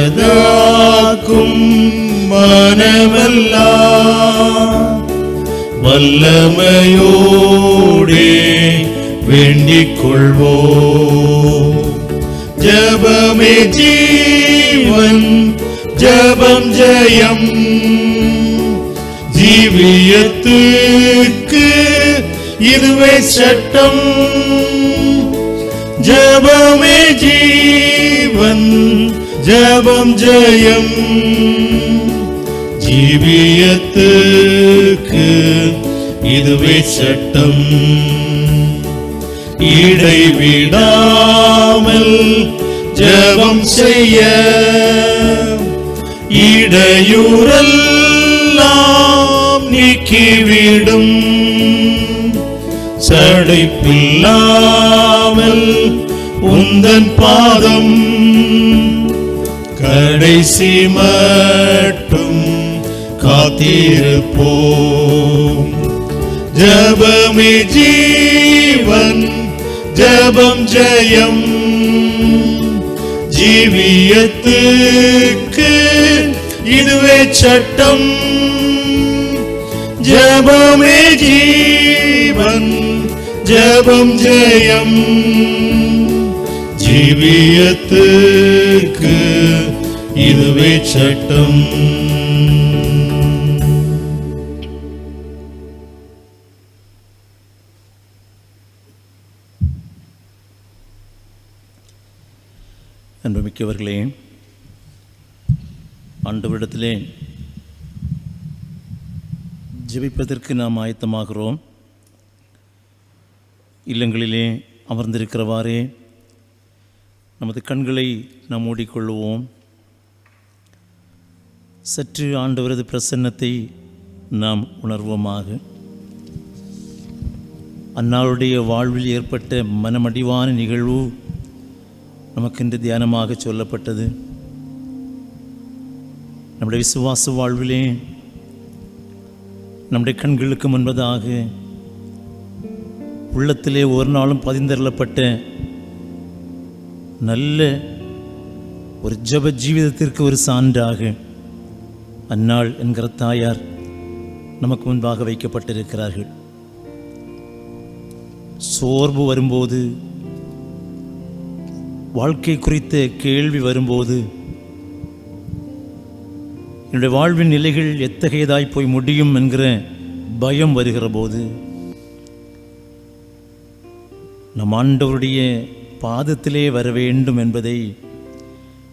வாகனதாக்கும் மனமெல்லாம் வல்லமையோடே வேண்டிக் கொள்வோம். ஜபமே ஜீவன், ஜபம் ஜெயம், ஜீவியத்துக்கு இதுவே சட்டம். ஜபமே ஜீவன், ஜபம் ஜெயம், ஜீவியத்துக்கு இதுவே சட்டம். இடைவிடாமல் ஜபம் செய்ய இடையூறெல்லாம் நீக்கிவிடும். சடைப்பில்லாமல் உந்தன் பாதம் கடைசி மட்டும் காத்திருப்போம். ஜபமே ஜீவன், ஜபம் ஜெயம், ஜீவியத்துக்கு இதுவே சட்டம். ஜபமே ஜீவன், ஜபம் ஜெயம், ஜீவியத்துக்கு இதுவே சட்டம். அன்புமிக்கவர்களே, ஆண்டவரிடத்திலே ஜெபிப்பதற்கு நாம் ஆயத்தமாகிறோம். இல்லங்களிலே அமர்ந்திருக்கிறவாறே நமது கண்களை நாம் மூடிக்கொள்வோம். சற்று ஆண்டவரது பிரசன்னத்தை நாம் உணர்வோமாக. அன்னாளுடைய வாழ்வில் ஏற்பட்ட மனமடிவான நிகழ்வு நமக்கென்று தியானமாக சொல்லப்பட்டது. நம்முடைய விசுவாச வாழ்விலே நம்முடைய கண்களுக்கு முன்பதாக உள்ளத்திலே ஒரு நாளும் பதிந்தருளப்பட்ட நல்ல ஒரு ஜெப ஜீவிதத்திற்கு ஒரு சான்றாக அன்னாள் என்கிற தாயார் நமக்கு முன்பாக வைக்கப்பட்டிருக்கிறார்கள். சோர்வு வரும்போது, வாழ்க்கை குறித்த கேள்வி வரும்போது, என்னுடைய வாழ்வின் நிலைகள் எத்தகையதாய் போய் முடியும் என்கிற பயம் வருகிற போது, நம் ஆண்டவருடைய பாதத்திலே வர வேண்டும் என்பதை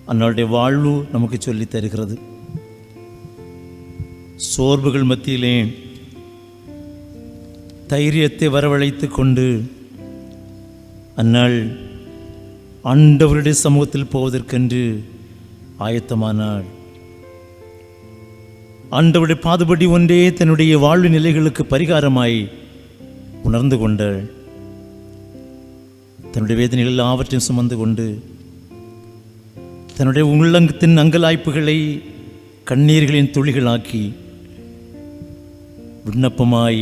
அன்னாளுடைய வாழ்வு நமக்கு சொல்லித் தருகிறது. சோர்வுகள் மத்தியிலே தைரியத்தை வரவழைத்து கொண்டு அன்னாள் ஆண்டவருடைய சமூகத்தில் போவதற்கென்று ஆயத்தமானாள். ஆண்டவருடைய பாதுபடி ஒன்றே தன்னுடைய வாழ்வு நிலைகளுக்கு பரிகாரமாய் உணர்ந்து கொண்டாள். தன்னுடைய வேதனைகள் எல்லாவற்றையும் சுமந்து கொண்டு தன்னுடைய உள்ளங்கத்தின் அங்கலாய்ப்புகளை கண்ணீர்களின் துளிகளாக்கி விண்ணப்பமாய்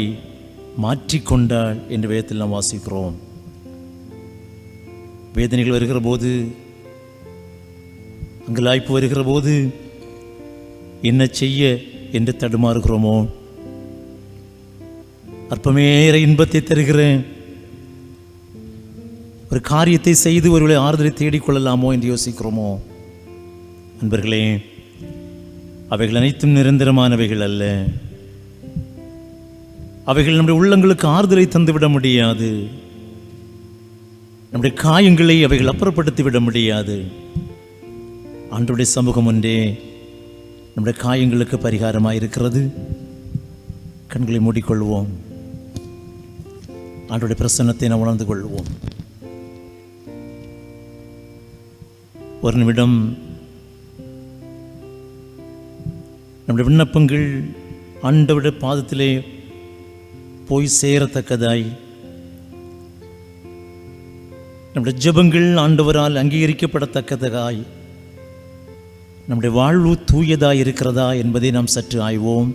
மாற்றிக்கொண்டாள் என்று வேதத்தில் நாம் வாசிக்கிறோம். வேதனைகள் வருகிற போது, அங்கலாய்ப்பு வருகிற போது என்ன செய்ய என்று தடுமாறுகிறோமோ, அற்பமேற இன்பத்தை தருகிற ஒரு காரியத்தை செய்து ஒருவேளை ஆறுதலை தேடிக்கொள்ளலாமோ என்று யோசிக்கிறோமோ? அன்பர்களே, அவைகள் அனைத்தும் நிரந்தரமானவைகள் அல்ல. அவைகள் நம்முடைய உள்ளங்களுக்கு ஆறுதலை தந்துவிட முடியாது. நம்முடைய காயங்களை அவைகள் அப்புறப்படுத்தி விட முடியாது. ஆண்டவருடைய சமூகம் ஒன்றே நம்முடைய காயங்களுக்கு பரிகாரமாக இருக்கிறது. கண்களை மூடிக்கொள்வோம். ஆண்டவருடைய பிரசன்னத்தை நாம் உணர்ந்து கொள்வோம். ஒரு நிமிடம் நம்முடைய விண்ணப்பங்கள் ஆண்டவருடைய பாதத்திலே போய் சேரத்தக்கதாய், நம்முடைய ஜெபங்கள் ஆண்டவரால் அங்கீகரிக்கப்படத்தக்கதாய், நம்முடைய வாழ்வு தூயதாய் இருக்கிறதா என்பதை நாம் சற்று ஆய்வோம்.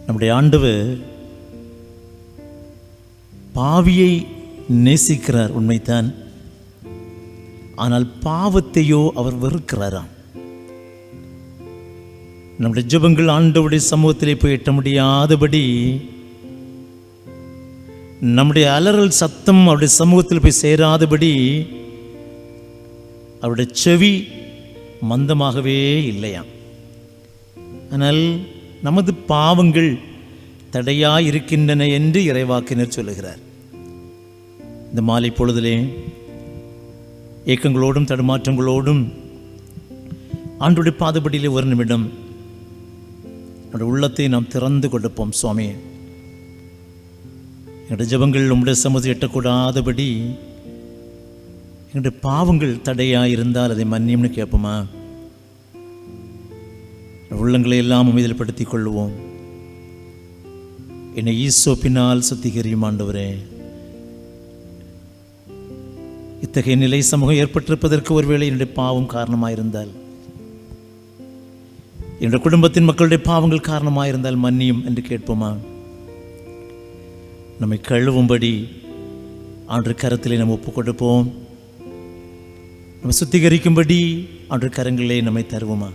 நம்முடைய ஆண்டவர் பாவியை நேசிக்கிறார், உண்மைத்தான். ஆனால் பாவத்தையோ அவர் வெறுக்கிறாராம். நம்முடைய ஜெபங்கள் ஆண்டவருடைய சமூகத்திலே போய் எட்ட முடியாதபடி, நம்முடைய அலறல் சத்தம் அவருடைய சமூகத்தில் போய் சேராதபடி அவருடைய செவி மந்தமாகவே இல்லையாம். ஆனால் நமது பாவங்கள் தடையாய் இருக்கின்றன என்று இறைவாக்கினர் சொல்லுகிறார். இந்த மாலை பொழுதிலே ஏக்கங்களோடும் தடுமாற்றங்களோடும் ஆண்டவருடைய பாதபடியிலே ஒரு நிமிடம் என்னுடைய உள்ளத்தை நாம் திறந்து கொடுப்போம். சுவாமி, என்னுடைய ஜெபங்கள் உம்முடைய சமூகத்தில் எட்டக்கூடாதபடி என்னுடைய பாவங்கள் தடையாக இருந்தால் அதை மன்னியும்னு கேட்போமா? உள்ளங்களை எல்லாம் அமைதிப்படுத்திக் கொள்வோம். என்னை ஈசோப்பினால் சுத்திகரியும் ஆண்டவரே. இத்தகைய நிலை சமூகம் ஏற்பட்டிருப்பதற்கு ஒருவேளை என்னுடைய பாவம் காரணமாயிருந்தால், என்னுடைய குடும்பத்தின் மக்களுடைய பாவங்கள் காரணமாயிருந்தால் மன்னியும் என்று கேட்போமா? நம்மை கழுவும்படி ஆண்டவர் கரத்திலே நம்ம ஒப்புக் கொடுப்போம். நம்ம சுத்திகரிக்கும்படி ஆண்டவர் கரங்களிலே நம்மை தருவோமா?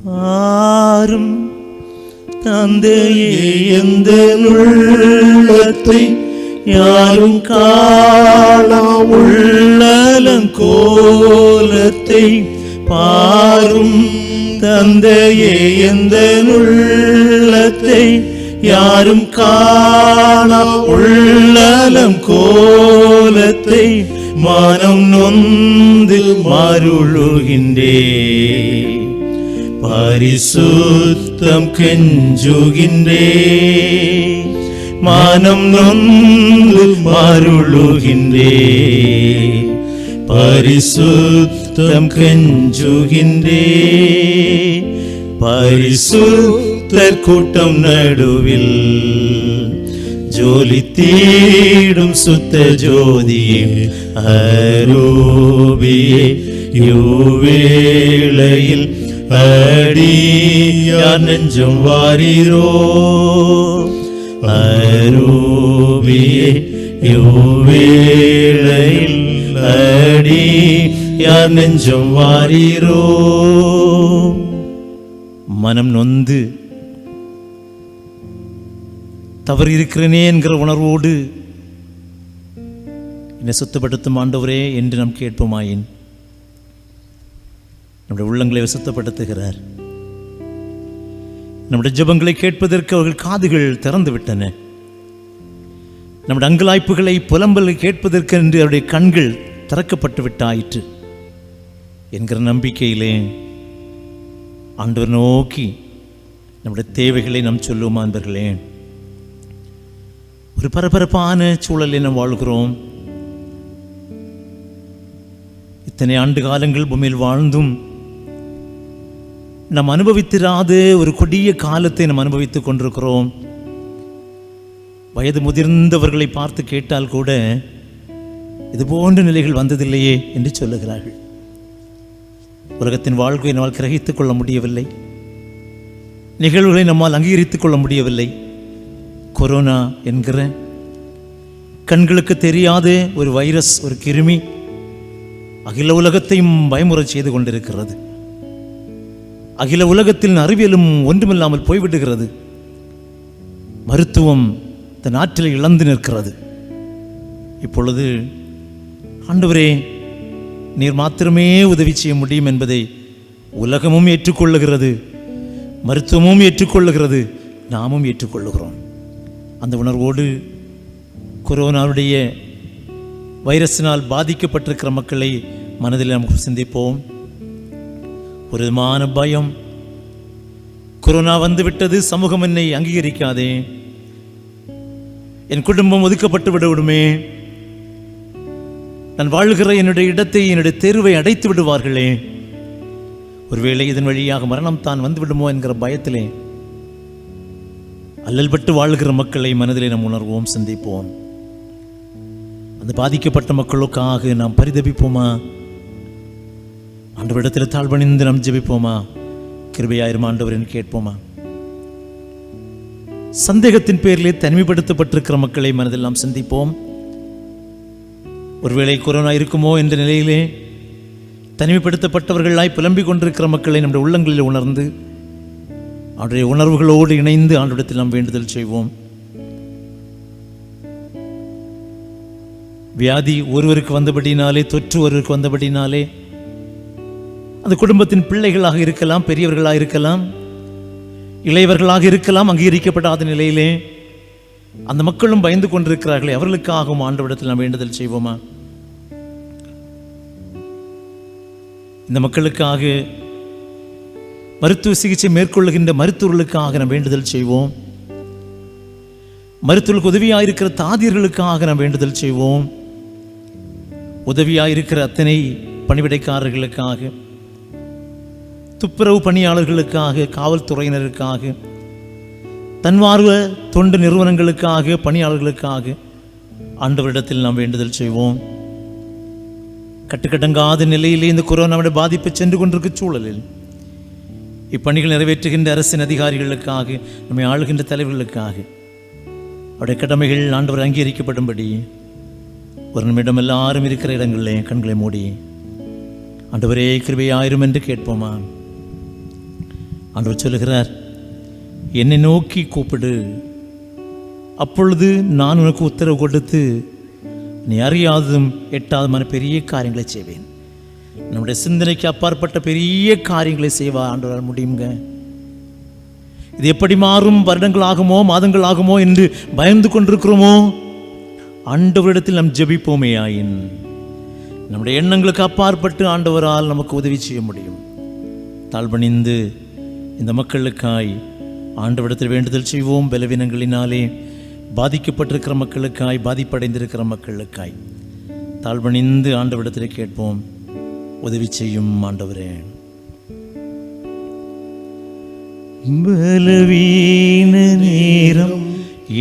பாரும் தந்தையே, எந்த உள்ளத்தை யாரும் காணா உள்ளலங்கோலத்தை பாரும் தந்தையே, எந்த உள்ளத்தை யாரும் காணா உள்ளலங்கோலத்தை மனம் நொந்து மருளுகின்றே. பரிசுத்த சுத்தம் கெஞ்சுகின்றே, மானம் நொந்து மருளுகின்றே, பரிசுத்தம் கெஞ்சுகின்றே, பரிசுத்தர் கூட்டம் நடுவில் ஜோலி தீடும் சுத்த ஜோதியே, அரூபியே யுவேளையில் அடியார் நெஞ்சம் வாரீரோ, அரூபியே யுவேளையில் அடியார் நெஞ்சம் வாரீரோ. மனம் நொந்து தவறு இருக்கிறேனே என்கிற உணர்வோடு என்னை சுத்தப்படுத்தும் ஆண்டவரே என்று நாம் கேட்போமாயின் நம்முடைய உள்ளங்களை சுத்தப்படுத்துகிறார். நம்முடைய ஜெபங்களை கேட்பதற்கு அவர்கள் காதுகள் திறந்து விட்டன. நம்முடைய அங்கலாய்ப்புகளை புலம்பலை கேட்பதற்கு என்று அவருடைய கண்கள் திறக்கப்பட்டு விட்டாயிற்று என்கிற நம்பிக்கையிலே ஆண்டவர் நோக்கி நம்முடைய தேவைகளை நாம் சொல்லுவோம். அன்பர்களே, ஒரு பரபரப்பான சூழலில் நாம் வாழ்கிறோம். இத்தனை ஆண்டு காலங்கள் பூமியில் வாழ்ந்தும் நாம் அனுபவித்திராத ஒரு கொடிய காலத்தை நாம் அனுபவித்துக் கொண்டிருக்கிறோம். வயது முதிர்ந்தவர்களை பார்த்து கேட்டால் கூட இது போன்ற நிலைகள் வந்ததில்லையே என்று சொல்லுகிறார்கள். உலகத்தின் வாழ்க்கையை நம்மால் கிரகித்துக் கொள்ள முடியவில்லை, நிகழ்வுகளை நம்மால் அங்கீகரித்துக் கொள்ள முடியவில்லை. கொரோனா என்கிற கண்களுக்கு தெரியாத ஒரு வைரஸ், ஒரு கிருமி அகில உலகத்தையும் பயமுறச் செய்து கொண்டிருக்கிறது. அகில உலகத்தில் அறிவியலும் ஒன்றுமில்லாமல் போய்விடுகிறது. மருத்துவம் தன் ஆற்றலை இழந்து நிற்கிறது. இப்பொழுது ஆண்டவரே, நீர் மாத்திரமே உதவி செய்ய முடியும் என்பதை உலகமும் ஏற்றுக்கொள்ளுகிறது, மருத்துவமும் ஏற்றுக்கொள்ளுகிறது, நாமும் ஏற்றுக்கொள்ளுகிறோம். அந்த உணர்வோடு கொரோனாவுடைய வைரஸினால் பாதிக்கப்பட்டிருக்கிற மக்களை மனதில் நாம் சிந்திப்போம். ஒரு விதமான பயம், கொரோனா வந்துவிட்டது, சமூகம் என்னை அங்கீகரிக்காதே, என் குடும்பம் ஒதுக்கப்பட்டு விடுமே, நான் வாழ்கிற என்னுடைய இடத்தை, என்னுடைய தேர்வை அடைத்து விடுவார்களே, ஒருவேளை இதன் வழியாக மரணம் தான் வந்து விடுமோ என்கிற பயத்திலே அல்லல்பட்டு வாழ்கிற மக்களை மனதிலே நாம் உணர்வோம், சிந்திப்போம். அந்த பாதிக்கப்பட்ட மக்களுக்காக நாம் பரிதபிப்போமா? ஆண்டவரிடத்தில் தாழ்வணிந்து நாம் ஜெபிப்போமா? கிருபையாயிரும் ஆண்டவரின் கேட்போமா? சந்தேகத்தின் பேரிலே தனிமைப்படுத்தப்பட்டிருக்கிற மக்களை மனதில் நாம் சிந்திப்போம். ஒருவேளை கொரோனா இருக்குமோ என்ற நிலையிலே தனிமைப்படுத்தப்பட்டவர்களாய் புலம்பிக் கொண்டிருக்கிற மக்களை நம்முடைய உள்ளங்களில் உணர்ந்து அவருடைய உணர்வுகளோடு இணைந்து ஆண்டவரிடத்தில் நாம் வேண்டுதல் செய்வோம். வியாதி ஒருவருக்கு வந்தபடினாலே, தொற்று ஒருவருக்கு வந்தபடினாலே, அந்த குடும்பத்தின் பிள்ளைகளாக இருக்கலாம், பெரியவர்களாக இருக்கலாம், இளையவர்களாக இருக்கலாம், அங்கீகரிக்கப்படாத நிலையிலே அந்த மக்களும் பயந்து கொண்டிருக்கிறார்களே, அவர்களுக்காகவும் ஆண்டவரிடத்தில் நாம் வேண்டுதல் செய்வோமா? இந்த மக்களுக்காக மருத்துவ சிகிச்சை மேற்கொள்ளுகின்ற மருத்துவர்களுக்காக நாம் வேண்டுதல் செய்வோம். மருத்துவர்களுக்கு உதவியாயிருக்கிற தாதியர்களுக்காக நாம் வேண்டுதல் செய்வோம். உதவியாயிருக்கிற அத்தனை பணிவிடைக்காரர்களுக்காக, துப்புரவு பணியாளர்களுக்காக, காவல்துறையினருக்காக, தன்வார்வ தொண்டு நிறுவனங்களுக்காக, பணியாளர்களுக்காக ஆண்டவரிடத்தில் நாம் வேண்டுதல் செய்வோம். கட்டுக்கடங்காத நிலையிலே இந்த கொரோனாவுடைய பாதிப்பு சென்று கொண்டிருக்க சூழலில் இப்பணிகள் நிறைவேற்றுகின்ற அரசின் அதிகாரிகளுக்காக, நம்மை ஆளுகின்ற தலைவர்களுக்காக அவருடைய கடமைகள் ஆண்டவர் அங்கீகரிக்கப்படும்படி ஒரு நிமிடம் எல்லாரும் இருக்கிற இடங்களிலே கண்களை மூடி ஆண்டவரே கிருபையாயிரும் என்று கேட்போமா? ஆண்டவர் சொல்லுகிறார், என்னை நோக்கி கூப்பிடு, அப்பொழுது நான் உனக்கு உத்தரவு கொடுத்து நீ அறியாததும் எட்டாதமான பெரிய காரியங்களை செய்வேன். நம்முடைய சிந்தனைக்கு அப்பாற்பட்ட பெரிய காரியங்களை செய்வா ஆண்டவரால் முடியுங்க. இது எப்படி மாறும், வருடங்கள் ஆகுமோ, மாதங்கள் ஆகுமோ என்று பயந்து கொண்டிருக்கிறோமோ? ஆண்டவரிடத்தில் நாம் ஜெபிப்போமே ஆயின் நம்முடைய எண்ணங்களுக்கு அப்பாற்பட்டு ஆண்டவரால் நமக்கு உதவி செய்ய முடியும். தாழ்வணிந்து இந்த மக்களுக்காய் ஆண்டவரிடத்தில் வேண்டுதல் செய்வோம். பலவீனங்களினாலே பாதிக்கப்பட்டிருக்கிற மக்களுக்காய், பாதிப்படைந்திருக்கிற மக்களுக்காய் தாழ்வணிந்து ஆண்டவரிடத்தில் கேட்போம். உதவி செய்யும் ஆண்டவரே. பலவீன நேரம்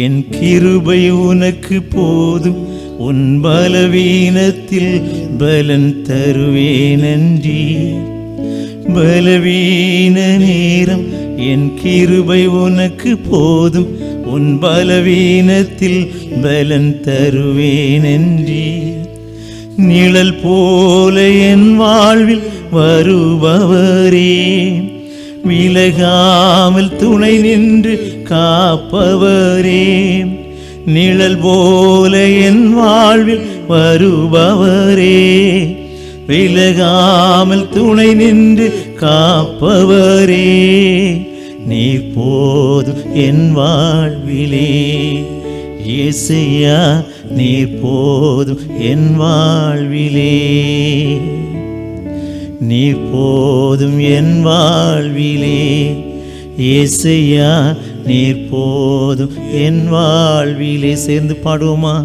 என் கிருபை உனக்கு போதும், உன் பலவீனத்தில் பலன் தருவேன் நன்றி. பலவீன நேரம் என் கிருபை உனக்கு போதும், உன் பலவீனத்தில் பலன் தருவேன் நன்றி. நிழல் போல என் வாழ்வில் வருபவரே, விலகாமல் துணை நின்று காப்பவரே. நிழல் போல என் வாழ்வில் வருபவரே, விலகாமல் துணை நின்று காப்பவரே. நீர் போதும் என் வாழ்விலே இயேசையா, நீர் போதும் என் வாழ்விலே. நீர் போதும் என் வாழ்விலே இயேசையா, நீர் போதும் என் வாழ்விலே. சேர்ந்து பாடுவோமா?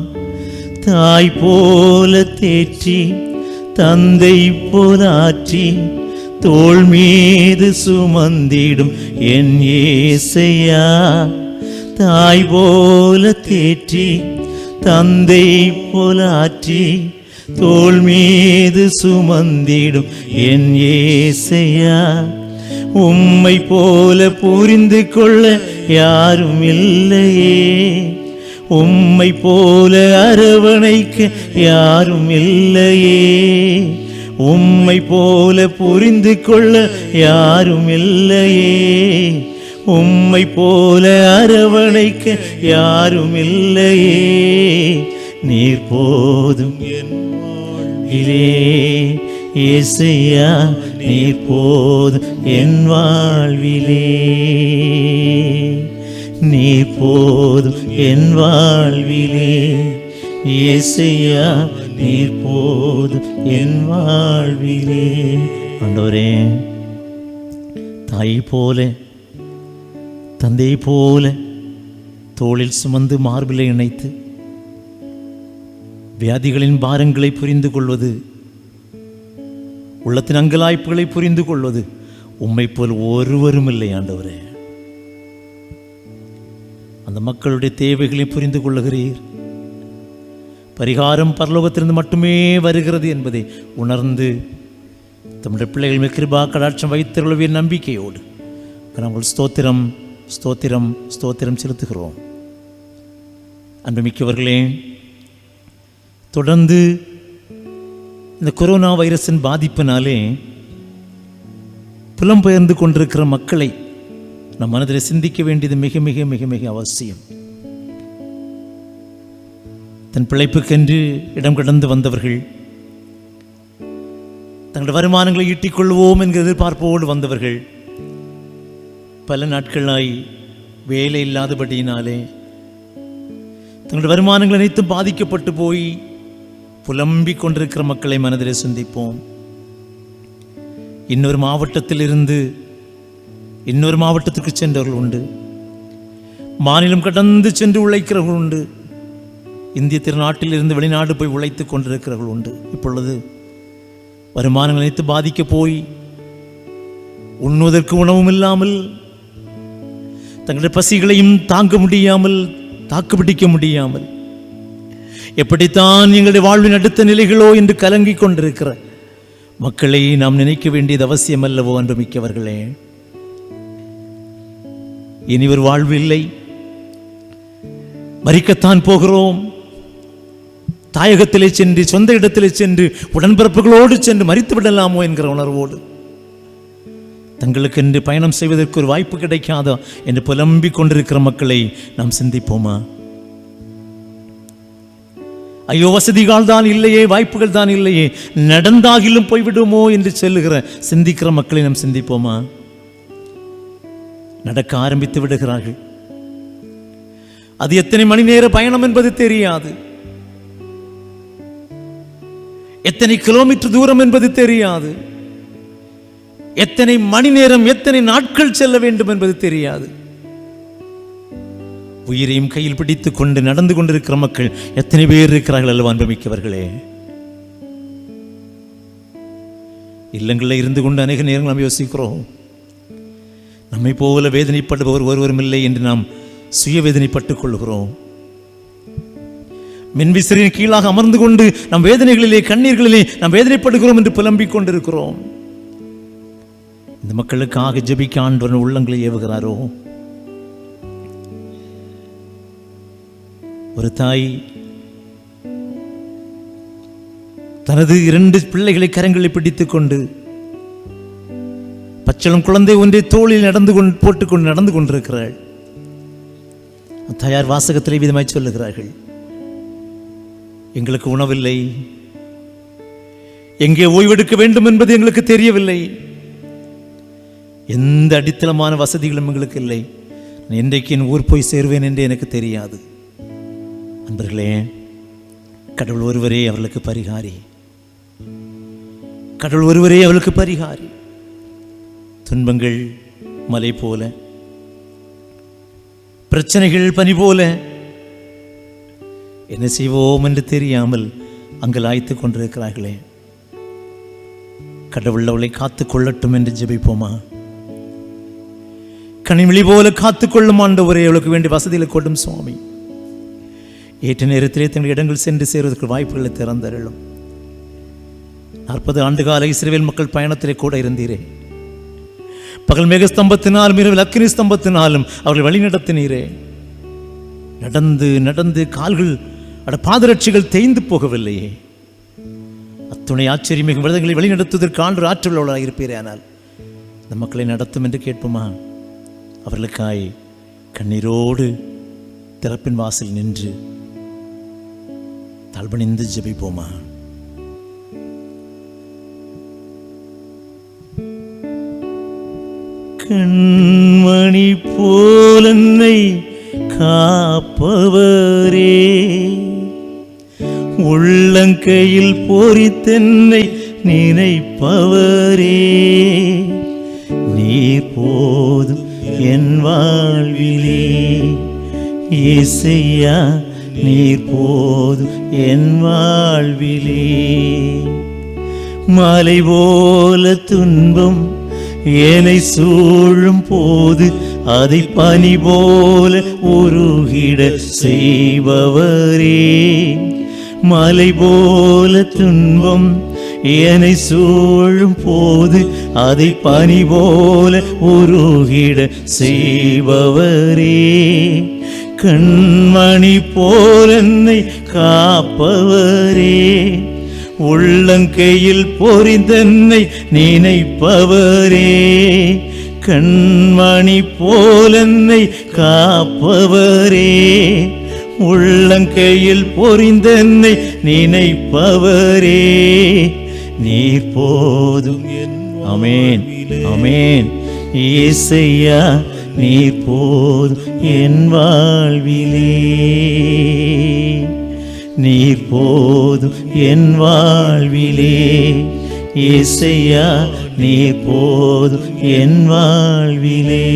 தாய் போல தேற்றி, தந்தை போல ஆற்றி, தோள் மீது சுமந்திடும் என் இயேசையா. தாய் போல தேற்றி, தந்தை போல ஆற்றி, தோள் மீது சுமந்திடும் என் இயேசையா. உம்மை போல புரிந்து கொள்ள யாரும் இல்லையே, உம்மை போல அரவணைக்க யாரும் இல்லையே. உம்மை போல புரிந்து கொள்ள யாரும் இல்லையே, உம்மை போல அரவணைக்க யாரும் இல்லையே. நீர் போதும் என் வாழ்விலே இயேசையா, நீர் போதும் என் வாழ்விலே. நீர் போதும் என் வாழ்விலே இயேசையா, நீர் போதும் என் வாழ்விலே. ஆண்டவரே, தாய் போல தந்தை போல தோளில் சுமந்து மார்பிலை இணைத்து வியாதிகளின் பாரங்களை புரிந்து கொள்வது, உள்ளத்தின் அங்கலாய்ப்புகளை புரிந்து கொள்வது உம்மை போல் ஒருவரும் இல்லை ஆண்டவரே. அந்த மக்களுடைய தேவைகளை புரிந்து கொள்ளுகிறீர். பரிகாரம் பரலோகத்திலிருந்து மட்டுமே வருகிறது என்பதை உணர்ந்து தம்முடைய பிள்ளைகள் மேல் கிருபா கடாட்சம் வைத்திருக்கிற நம்பிக்கையோடு நாங்கள் ஸ்தோத்திரம் ஸ்தோத்திரம் ஸ்தோத்திரம் செலுத்துகிறோம். அன்புமிக்கவர்களே, தொடர்ந்து இந்த கொரோனா வைரஸின் பாதிப்பினாலே புலம்பெயர்ந்து கொண்டிருக்கிற மக்களை நம் மனதில் சிந்திக்க வேண்டியது மிக மிக மிக மிக அவசியம். தன் பிழைப்புக்கென்று இடம் கடந்து வந்தவர்கள், தங்களுடைய வருமானங்களை ஈட்டிக்கொள்வோம் என்கிற எதிர்பார்ப்போடு வந்தவர்கள், பல நாட்களாய் வேலை இல்லாதபடியினாலே தங்களுடைய வருமானங்கள் அனைத்தும் பாதிக்கப்பட்டு போய் புலம்பிக் கொண்டிருக்கிற மக்களை மனதிலே சிந்திப்போம். இன்னொரு மாவட்டத்திலிருந்து இன்னொரு மாவட்டத்துக்கு சென்றவர்கள் உண்டு, மாநிலம் கடந்து சென்று உழைக்கிறவர்கள் உண்டு, இந்திய திருநாட்டிலிருந்து வெளிநாடு போய் உழைத்து கொண்டிருக்கிறவர்கள் உண்டு. இப்பொழுது வருமானங்கள் அனைத்து பாதிக்க போய் உண்ணுவதற்கு உணவும் இல்லாமல், தங்களுடைய பசிகளையும் தாங்க முடியாமல், தாக்குப்பிடிக்க முடியாமல், எப்படித்தான் எங்களுடைய வாழ்வின் அடுத்த நிலைகளோ என்று கலங்கிக் கொண்டிருக்கிற மக்களை நாம் நினைக்க வேண்டியது அவசியம் அல்லவோ என்று மிக்கவர்களே. இனி ஒரு வாழ்வு இல்லை, மரிக்கத்தான் போகிறோம். தாயகத்திலே சென்று, சொந்த இடத்திலே சென்று, உடன்பிறப்புகளோடு சென்று மரித்து விடலாமோ என்கிற உணர்வோடு தங்களுக்கென்று பயணம் செய்வதற்கு ஒரு வாய்ப்பு கிடைக்காதா என்று புலம்பிக் கொண்டிருக்கிற மக்களை நாம் சிந்திப்போமா? ஐயோ, வசதிகள் தான் இல்லையே, வாய்ப்புகள் தான் இல்லையே, நடந்தாகிலும் போய்விடுமோ என்று சொல்லுகிற சிந்திக்கிற மக்களை நாம் சிந்திப்போமா? நடக்க ஆரம்பித்து விடுகிறார்கள். அது எத்தனை மணி நேர பயணம் என்பது தெரியாது, எத்தனை கிலோமீட்டர் தூரம் என்பது தெரியாது. எத்தனை மணி நேரம், எத்தனை நாட்கள் செல்ல வேண்டும் என்பது தெரியாது. உயிரையும் கையில் பிடித்துக் கொண்டு நடந்து கொண்டிருக்கிற மக்கள் எத்தனை பேர் இருக்கிறார்கள் அல்லவா அன்புமிக்கவர்களே. இல்லங்களில் இருந்து கொண்டு அநேக நேரங்கள் நாம் யோசிக்கிறோம், நம்மை போல வேதனைப்படுபவர் ஒருவரும் இல்லை என்று நாம் சுய வேதனைப்பட்டுக் கொள்கிறோம். மின்விசிறியின் கீழாக அமர்ந்து கொண்டு நம் வேதனைகளிலே, கண்ணீர்களிலே நாம் வேதனைப்படுகிறோம் என்று புலம்பிக் கொண்டிருக்கிறோம். இந்த மக்களுக்காக ஜெபிக்க ஆண்டவர் உள்ளங்களை ஏவுகிறாரோ? ஒரு தாய் தனது 2 பிள்ளைகளை கரங்களை பிடித்துக் கொண்டு பச்சளம் குழந்தை ஒன்றை தோளில் போட்டுக்கொண்டு நடந்து கொண்டிருக்கிறாள். தாயார் வாசகத்திலே விதமாய் சொல்லுகிறார்கள், எங்களுக்கு உணவில்லை, எங்கே ஓய்வெடுக்க வேண்டும் என்பது எங்களுக்கு தெரியவில்லை, எந்த அடித்தளமான வசதிகளும் எங்களுக்கு இல்லை, என்றைக்கு என் ஊர் போய் சேருவேன் என்று எனக்கு தெரியாது. அன்பர்களே, கடவுள் ஒருவரே அவர்களுக்கு பரிகாரி, கடவுள் ஒருவரே அவளுக்கு பரிகாரி. துன்பங்கள் மலை போல, பிரச்சனைகள் பனி போல, என்ன செய்வோம் என்று தெரியாமல் அங்கலாய்த்துக் கொண்டிருக்கிறார்களே. கடவுள் அவளை காத்துக் கொள்ளட்டும் என்று ஜெபிப்போமா? கனிமொழி போல காத்துக்கொள்ளும் ஆண்டவரே, அவளுக்கு வேண்டிய வசதிகளை கொள்ளும் சுவாமி. ஏற்ற நேரத்திலே தங்கள் இடங்கள் சென்று சேருவதற்கு வாய்ப்புகளை திறந்தருளும். 40 ஆண்டு கால இஸ்ரவேல் மக்கள் பயணத்திலே கூட இருந்தீரே. பகல் மேக ஸ்தம்பத்தினாலும் இரவில் அக்கினி ஸ்தம்பத்தினாலும் அவர்கள் வழிநடத்தினீரே. நடந்து நடந்து கால்கள் பாதரட்சிகள் தேய்ந்து போகவில்லையே. அத்துணை ஆச்சரியமிகு விரதங்களை வழிநடத்துவதற்கு ஆண்டு ஆற்றல் உள்ளவர்களாக இருப்பீரே. ஆனால் இந்த மக்களை நடத்தும் என்று கேட்போமா? அவர்களுக்காய் கண்ணீரோடு திறப்பின் வாசல் நின்று தாழ்பணிந்து ஜெபிப்போமா? கண்மணி போலன்னை காப்பவரே, உள்ளங்கையில் பொறித்தென்னை நினைப்பவரே, நீர் போதும் என் வாழ்விலே. இயேசையா, நீர் போதும் என் வாழ்விலே. மலை போல துன்பம் என்னை சூழும் போது அதை பனி போல உருகிட செய்பவரே. மலை போல துன்பம் என்னை சூழும் போது அதை பனி போல உருகிட செய்பவரே. கண்மணி போல் என்னை காப்பவரே, உள்ளங்கையில் பொறிந்தென்னை நினைப்பவரே. கண்மணி போல் என்னை காப்பவரே, உள்ளங்கையில் பொறிந்தென்னை நினைப்பவரே. நீர் போதும். ஆமென், ஆமென். இயேசையா, நீர் போதும் என் வாழ்விலே. நீர் போதும் என் வாழ்விலே. இயேசையா, நீர் போதும் என் வாழ்விலே.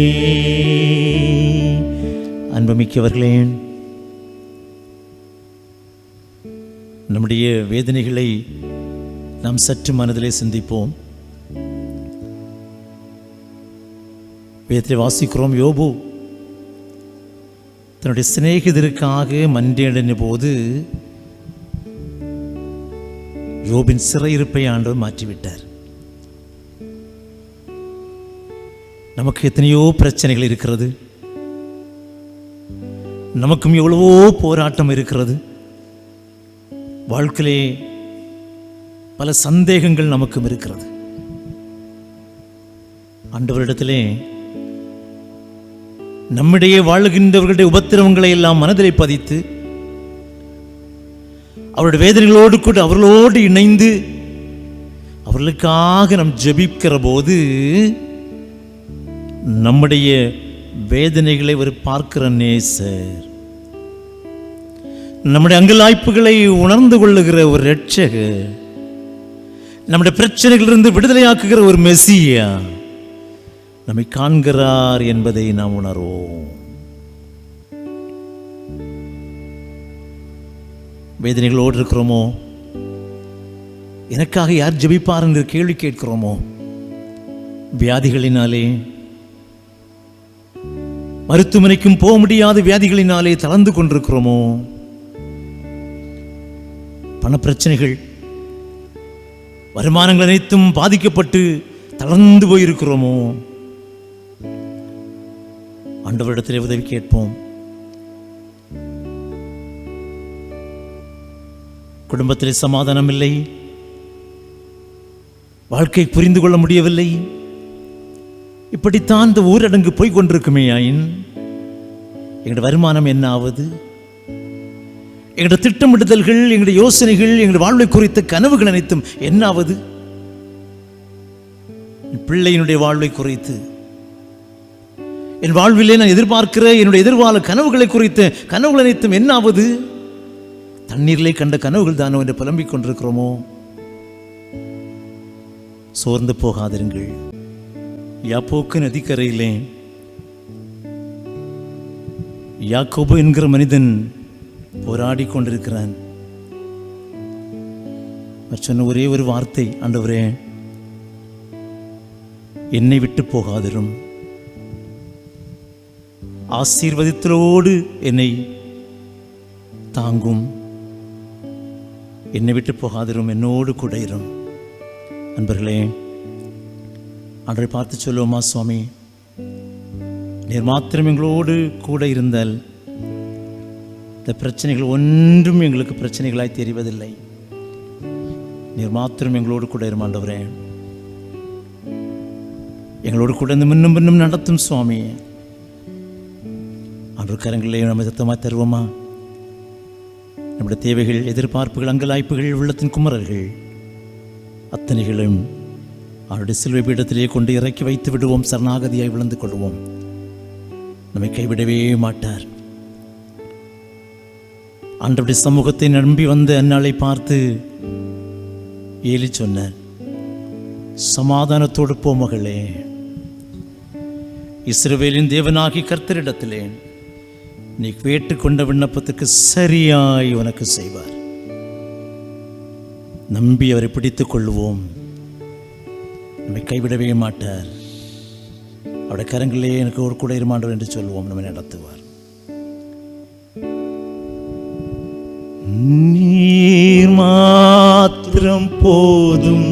அன்புமிக்கவர்களே, நம்முடைய வேதனைகளை நாம் சற்று மனதிலே சிந்திப்போம். வேதத்தை வாசிக்கிறோம், யோபு தன்னுடைய சிநேகிதருக்காக மன்றாடின போது யோபின் சிறையிருப்பை ஆண்டவர் மாற்றிவிட்டார். நமக்கு எத்தனையோ பிரச்சனைகள் இருக்கிறது, நமக்கும் எவ்வளவோ போராட்டம் இருக்கிறது, வாழ்க்கையிலே பல சந்தேகங்கள் நமக்கும் இருக்கிறது. ஆண்டவரிடத்திலே நம்மிடையே வாழுகின்றவர்களுடைய உபத்திரவங்களை எல்லாம் மனதிலே பதித்து அவருடைய வேதனைகளோடு கூட அவர்களோடு இணைந்து அவர்களுக்காக நாம் ஜெபிக்கிற போது நம்முடைய வேதனைகளை ஒரு பார்க்கிற நேசர், நம்முடைய அங்கலாய்ப்புகளை உணர்ந்து கொள்ளுகிற ஒரு இரட்சகர், நம்முடைய பிரச்சனைகளிலிருந்து விடுதலையாக்குகிற ஒரு மெசியா நம்மை காண்கிறார் என்பதை நாம் உணர்வோம். வேதனைகளோடு இருக்கிறோமோ, எனக்காக யார் ஜெபிப்பார் என்று கேள்வி கேட்கிறோமோ, வியாதிகளினாலே, மருத்துவமனைக்கும் போக முடியாத வியாதிகளினாலே தளர்ந்து கொண்டிருக்கிறோமோ, பணப்பிரச்சனைகள், வருமானங்கள் அனைத்தும் பாதிக்கப்பட்டு தளர்ந்து போயிருக்கிறோமோ, ஆண்டவரிடத்திலே உதவி கேட்போம். குடும்பத்திலே சமாதானம் இல்லை, வாழ்க்கை புரிந்து கொள்ள முடியவில்லை, இப்படித்தான் இந்த ஊரடங்கு போய் கொண்டிருக்குமே ஆயின் எங்களுடைய வருமானம் என்ன ஆவது? எங்களுடைய திட்டமிடுதல்கள், எங்களுடைய யோசனைகள், எங்களுடைய வாழ்வை குறித்த கனவுகள் அனைத்தும் என்ன ஆவது? பிள்ளையினுடைய வாழ்வை குறித்து, என் வாழ்விலே நான் எதிர்பார்க்கிற என்னுடைய எதிர்கால கனவுகளை குறித்த கனவுகள் அனைத்தும் என்ன ஆவது? தண்ணீரிலே கண்ட கனவுகள் தானோ என்று புலம்பிக் கொண்டிருக்கிறோமோ? சோர்ந்து போகாதிருங்கள். யாப்போக்கு நதிக்கரையிலே யாக்கோபு என்கிற மனிதன் போராடி கொண்டிருக்கிறான். சொன்ன ஒரே ஒரு வார்த்தை, ஆண்டவரே என்னை விட்டு போகாதிரும், ஆசீர்வதித்தலோடு என்னை தாங்கும், என்னை விட்டு போகாதிரும், என்னோடு கூட இரும். அன்பர்களே, ஆண்டவரை பார்த்து சொல்லுவோமா, சுவாமி நீர் மாத்திரம் எங்களோடு கூட இருந்தால் இந்த பிரச்சனைகள் ஒன்றும் எங்களுக்கு பிரச்சனைகளாய் தெரிவதில்லை. நீர் மாத்திரம் எங்களோடு கூட இரும் ஆண்டவரே, எங்களோடு கூட இந்த முன்னும் பின்னும் நடத்தும் சுவாமி. ஆண்டவர் கரங்களிலே நம்ம சத்தமாக தருவோமா? நம்முடைய தேவைகள், எதிர்பார்ப்புகள், அங்கலாய்ப்புகள், உள்ளத்தின் குமரல்கள் அத்தனைகளும் அவருடைய சிலுவை பீடத்திலே கொண்டு இறக்கி வைத்து விடுவோம். சரணாகதியாய் விழுந்து கொள்வோம். நம்மை கைவிடவே மாட்டார். ஆண்டவருடைய சமூகத்தை நம்பி வந்த அந்நாளை பார்த்து ஏலி சொன்னார், சமாதானத்தோடு போ மகளே, இஸ்ரவேலின் தேவனாகி கர்த்தரிடத்திலே நீ கேட்டுக்கொண்ட விண்ணப்பத்துக்கு சரியாய் உனக்கு செய்வார். நம்பி அவரை பிடித்துக் கொள்வோம். நம்மை கைவிடவே மாட்டார். அவருடைய கரங்களிலே எனக்கு ஒரு கூட இருமாண்டவர் என்று சொல்லுவோம். நம்மை நடத்துவார். நீர் மாத்திரம் போதும்,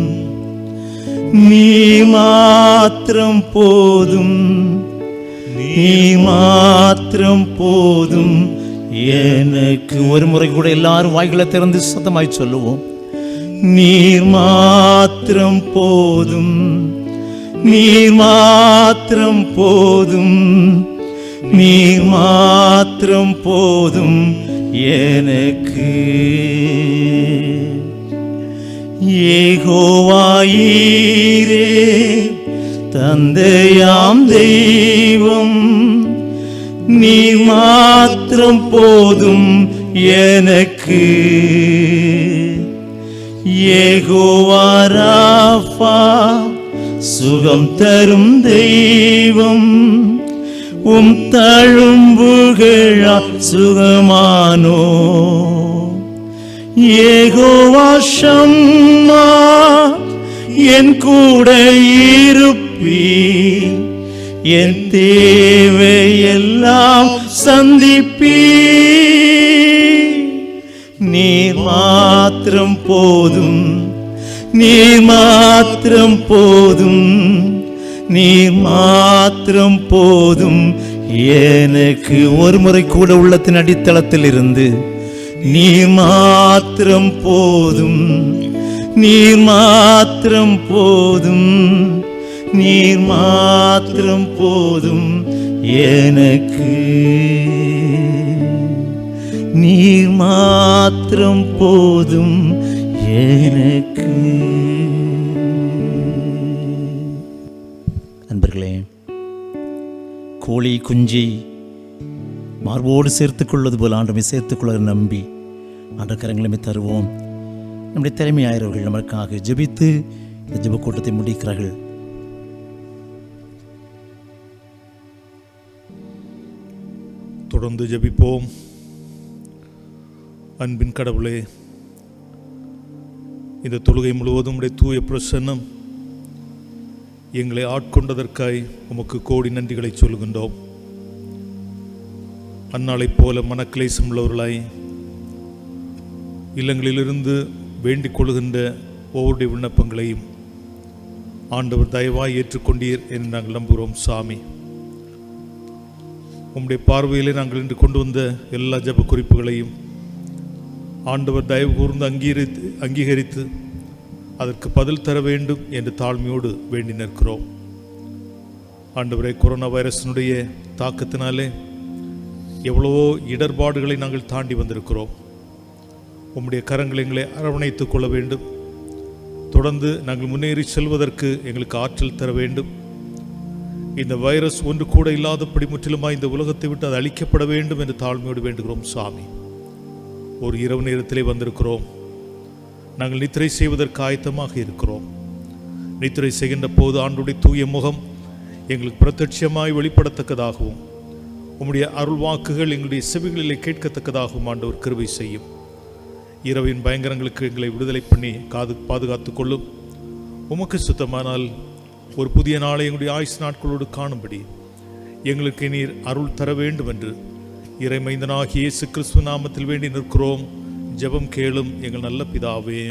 நீர் மாத்திரம் போதும், நீர் மாத்திரம் போதும் எனக்கு. ஒரு முறை கூட எல்லாரும் வாய்களை திறந்து சத்தமாய் சொல்லுவோம். நீர் மாத்திரம் போதும், நீர் மாத்திரம் போதும், நீர் மாத்திரம் போதும் எனக்கு. யெகோவாயீரே தந்தையாம் தெய்வம், நீர் மாத்திரம் போதும் எனக்கு. யெகோவா ராஃபா சுகம் தரும் தெய்வம், உம் தழும்புகளால் சுகமானோ. யெகோவா ஷம்மா என் கூட இருப்பீர், என் தேவையெல்லாம் சந்திப்பீர். நீர் மாத்திரம் போதும், நீர் மாத்திரம் போதும், நீர் மாத்திரம் போதும் எனக்கு. ஒரு முறை கூட உள்ளத்தின் அடித்தளத்தில் இருந்து நீர் மாத்திரம் போதும், நீர் மாத்திரம் போதும், நீர் மாத்திரம் போதும் எனக்கு. நீர் மாத்திரம் போதும் எனக்கு. நண்பர்களே, கோழி குஞ்சி மார்போடு சேர்த்துக் கொள்வது போல் ஆண்டமை சேர்த்துக் கொள்ள நம்பி ஆண்ட கரங்களுமே தருவோம். நம்முடைய தலைமையாயவர்கள் நமக்காக ஜெபித்து இந்த ஜெப கூட்டத்தை முடிக்கிறார்கள். தொடர்ந்து ஜெபிப்போம். அன்பின் கடவுளே, இந்த தொழுகை முழுவதும் உடைய தூய பிரசன்னம் எங்களை ஆட்கொண்டதற்காய் உமக்கு கோடி நன்றிகளை சொல்கின்றோம். அந்நாளைப் போல மனக்லேசம் உள்ளவர்களாய் இல்லங்களிலிருந்து வேண்டிக் கொள்கின்ற ஒவ்வொருடைய விண்ணப்பங்களையும் ஆண்டவர் தயவாய் ஏற்றுக்கொண்டீர் என்று நாங்கள் நம்புகிறோம். சாமி, உம்முடைய பார்வையிலே நாங்கள் இன்று கொண்டு வந்த எல்லா ஜெப குறிப்புகளையும் ஆண்டவர் தயவு கூர்ந்து அங்கீகரித்து அதற்கு பதில் தர வேண்டும் என்று தாழ்மையோடு வேண்டி நிற்கிறோம். ஆண்டவரே, கொரோனா வைரஸினுடைய தாக்கத்தினாலே எவ்வளவோ இடர்பாடுகளை நாங்கள் தாண்டி வந்திருக்கிறோம். உம்முடைய கரங்களை எங்களை அரவணைத்துக் கொள்ள வேண்டும். தொடர்ந்து நாங்கள் முன்னேறி செல்வதற்கு எங்களுக்கு ஆற்றல் தர வேண்டும். இந்த வைரஸ் ஒன்று கூட இல்லாதபடி முற்றிலுமாய் இந்த உலகத்தை விட்டு அது அழிக்கப்பட வேண்டும் என்று தாழ்மையோடு வேண்டுகிறோம். சாமி, ஒரு இரவு நேரத்திலே வந்திருக்கிறோம். நாங்கள் நித்திரை செய்வதற்கு ஆயத்தமாக இருக்கிறோம். நித்திரை செய்கின்ற போது ஆண்டுடைய தூய முகம் எங்களுக்கு பிரத்யட்சமாய் வெளிப்படத்தக்கதாகவும் உம்முடைய அருள் வாக்குகள் எங்களுடைய செவிகளிலே கேட்கத்தக்கதாகவும் ஆண்டவர் கிருபை செய்யும். இரவின் பயங்கரங்களுக்கு எங்களை விடுதலை பண்ணி பாதுகாத்துக் கொள்ளும். உமக்கு சுத்தமானால் ஒரு புதிய நாளை எங்களுடைய ஆயுசு நாட்களோடு காணும்படி எங்களுக்கு நீர் அருள் தர வேண்டும் என்று இறைமைந்தனாகிய இயேசு கிறிஸ்து நாமத்தில் வேண்டி நிற்கிறோம். ஜெபம் கேளும் எங்கள் நல்ல பிதாவே.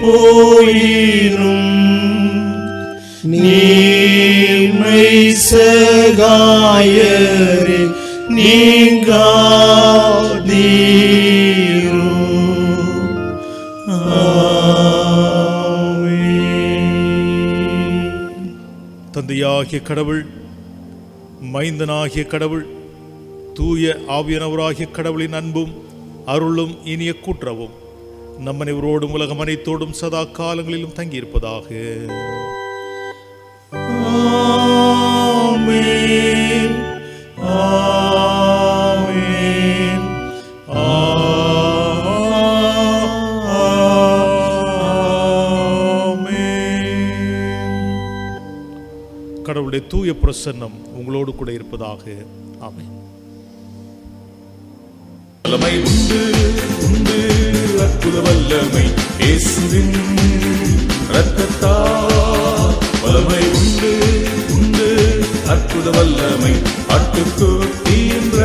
போயினும் நீமை சகாயரே நீங்காதீரோ. தந்தையாகிய கடவுள், மைந்தனாகிய கடவுள், தூய ஆவியானவராகிய கடவுளின் அன்பும் அருளும் இனிய கூற்றவும் நம் அனைவரோடும் உலகம் அனைத்தோடும் சதா காலங்களிலும் தங்கியிருப்பதாக. ஆமென், ஆமென், ஆமென். கடவுளுடைய தூய பிரசன்னம் உங்களோடு கூட இருப்பதாக. ஆமென். வல்லமை உண்டு உண்டு, அற்புத வல்லமை இயேசுவின் இரத்தத்தால். வல்லமை உண்டு உண்டு, அற்புத வல்லமை ஆட்டுக்கு தீன்ற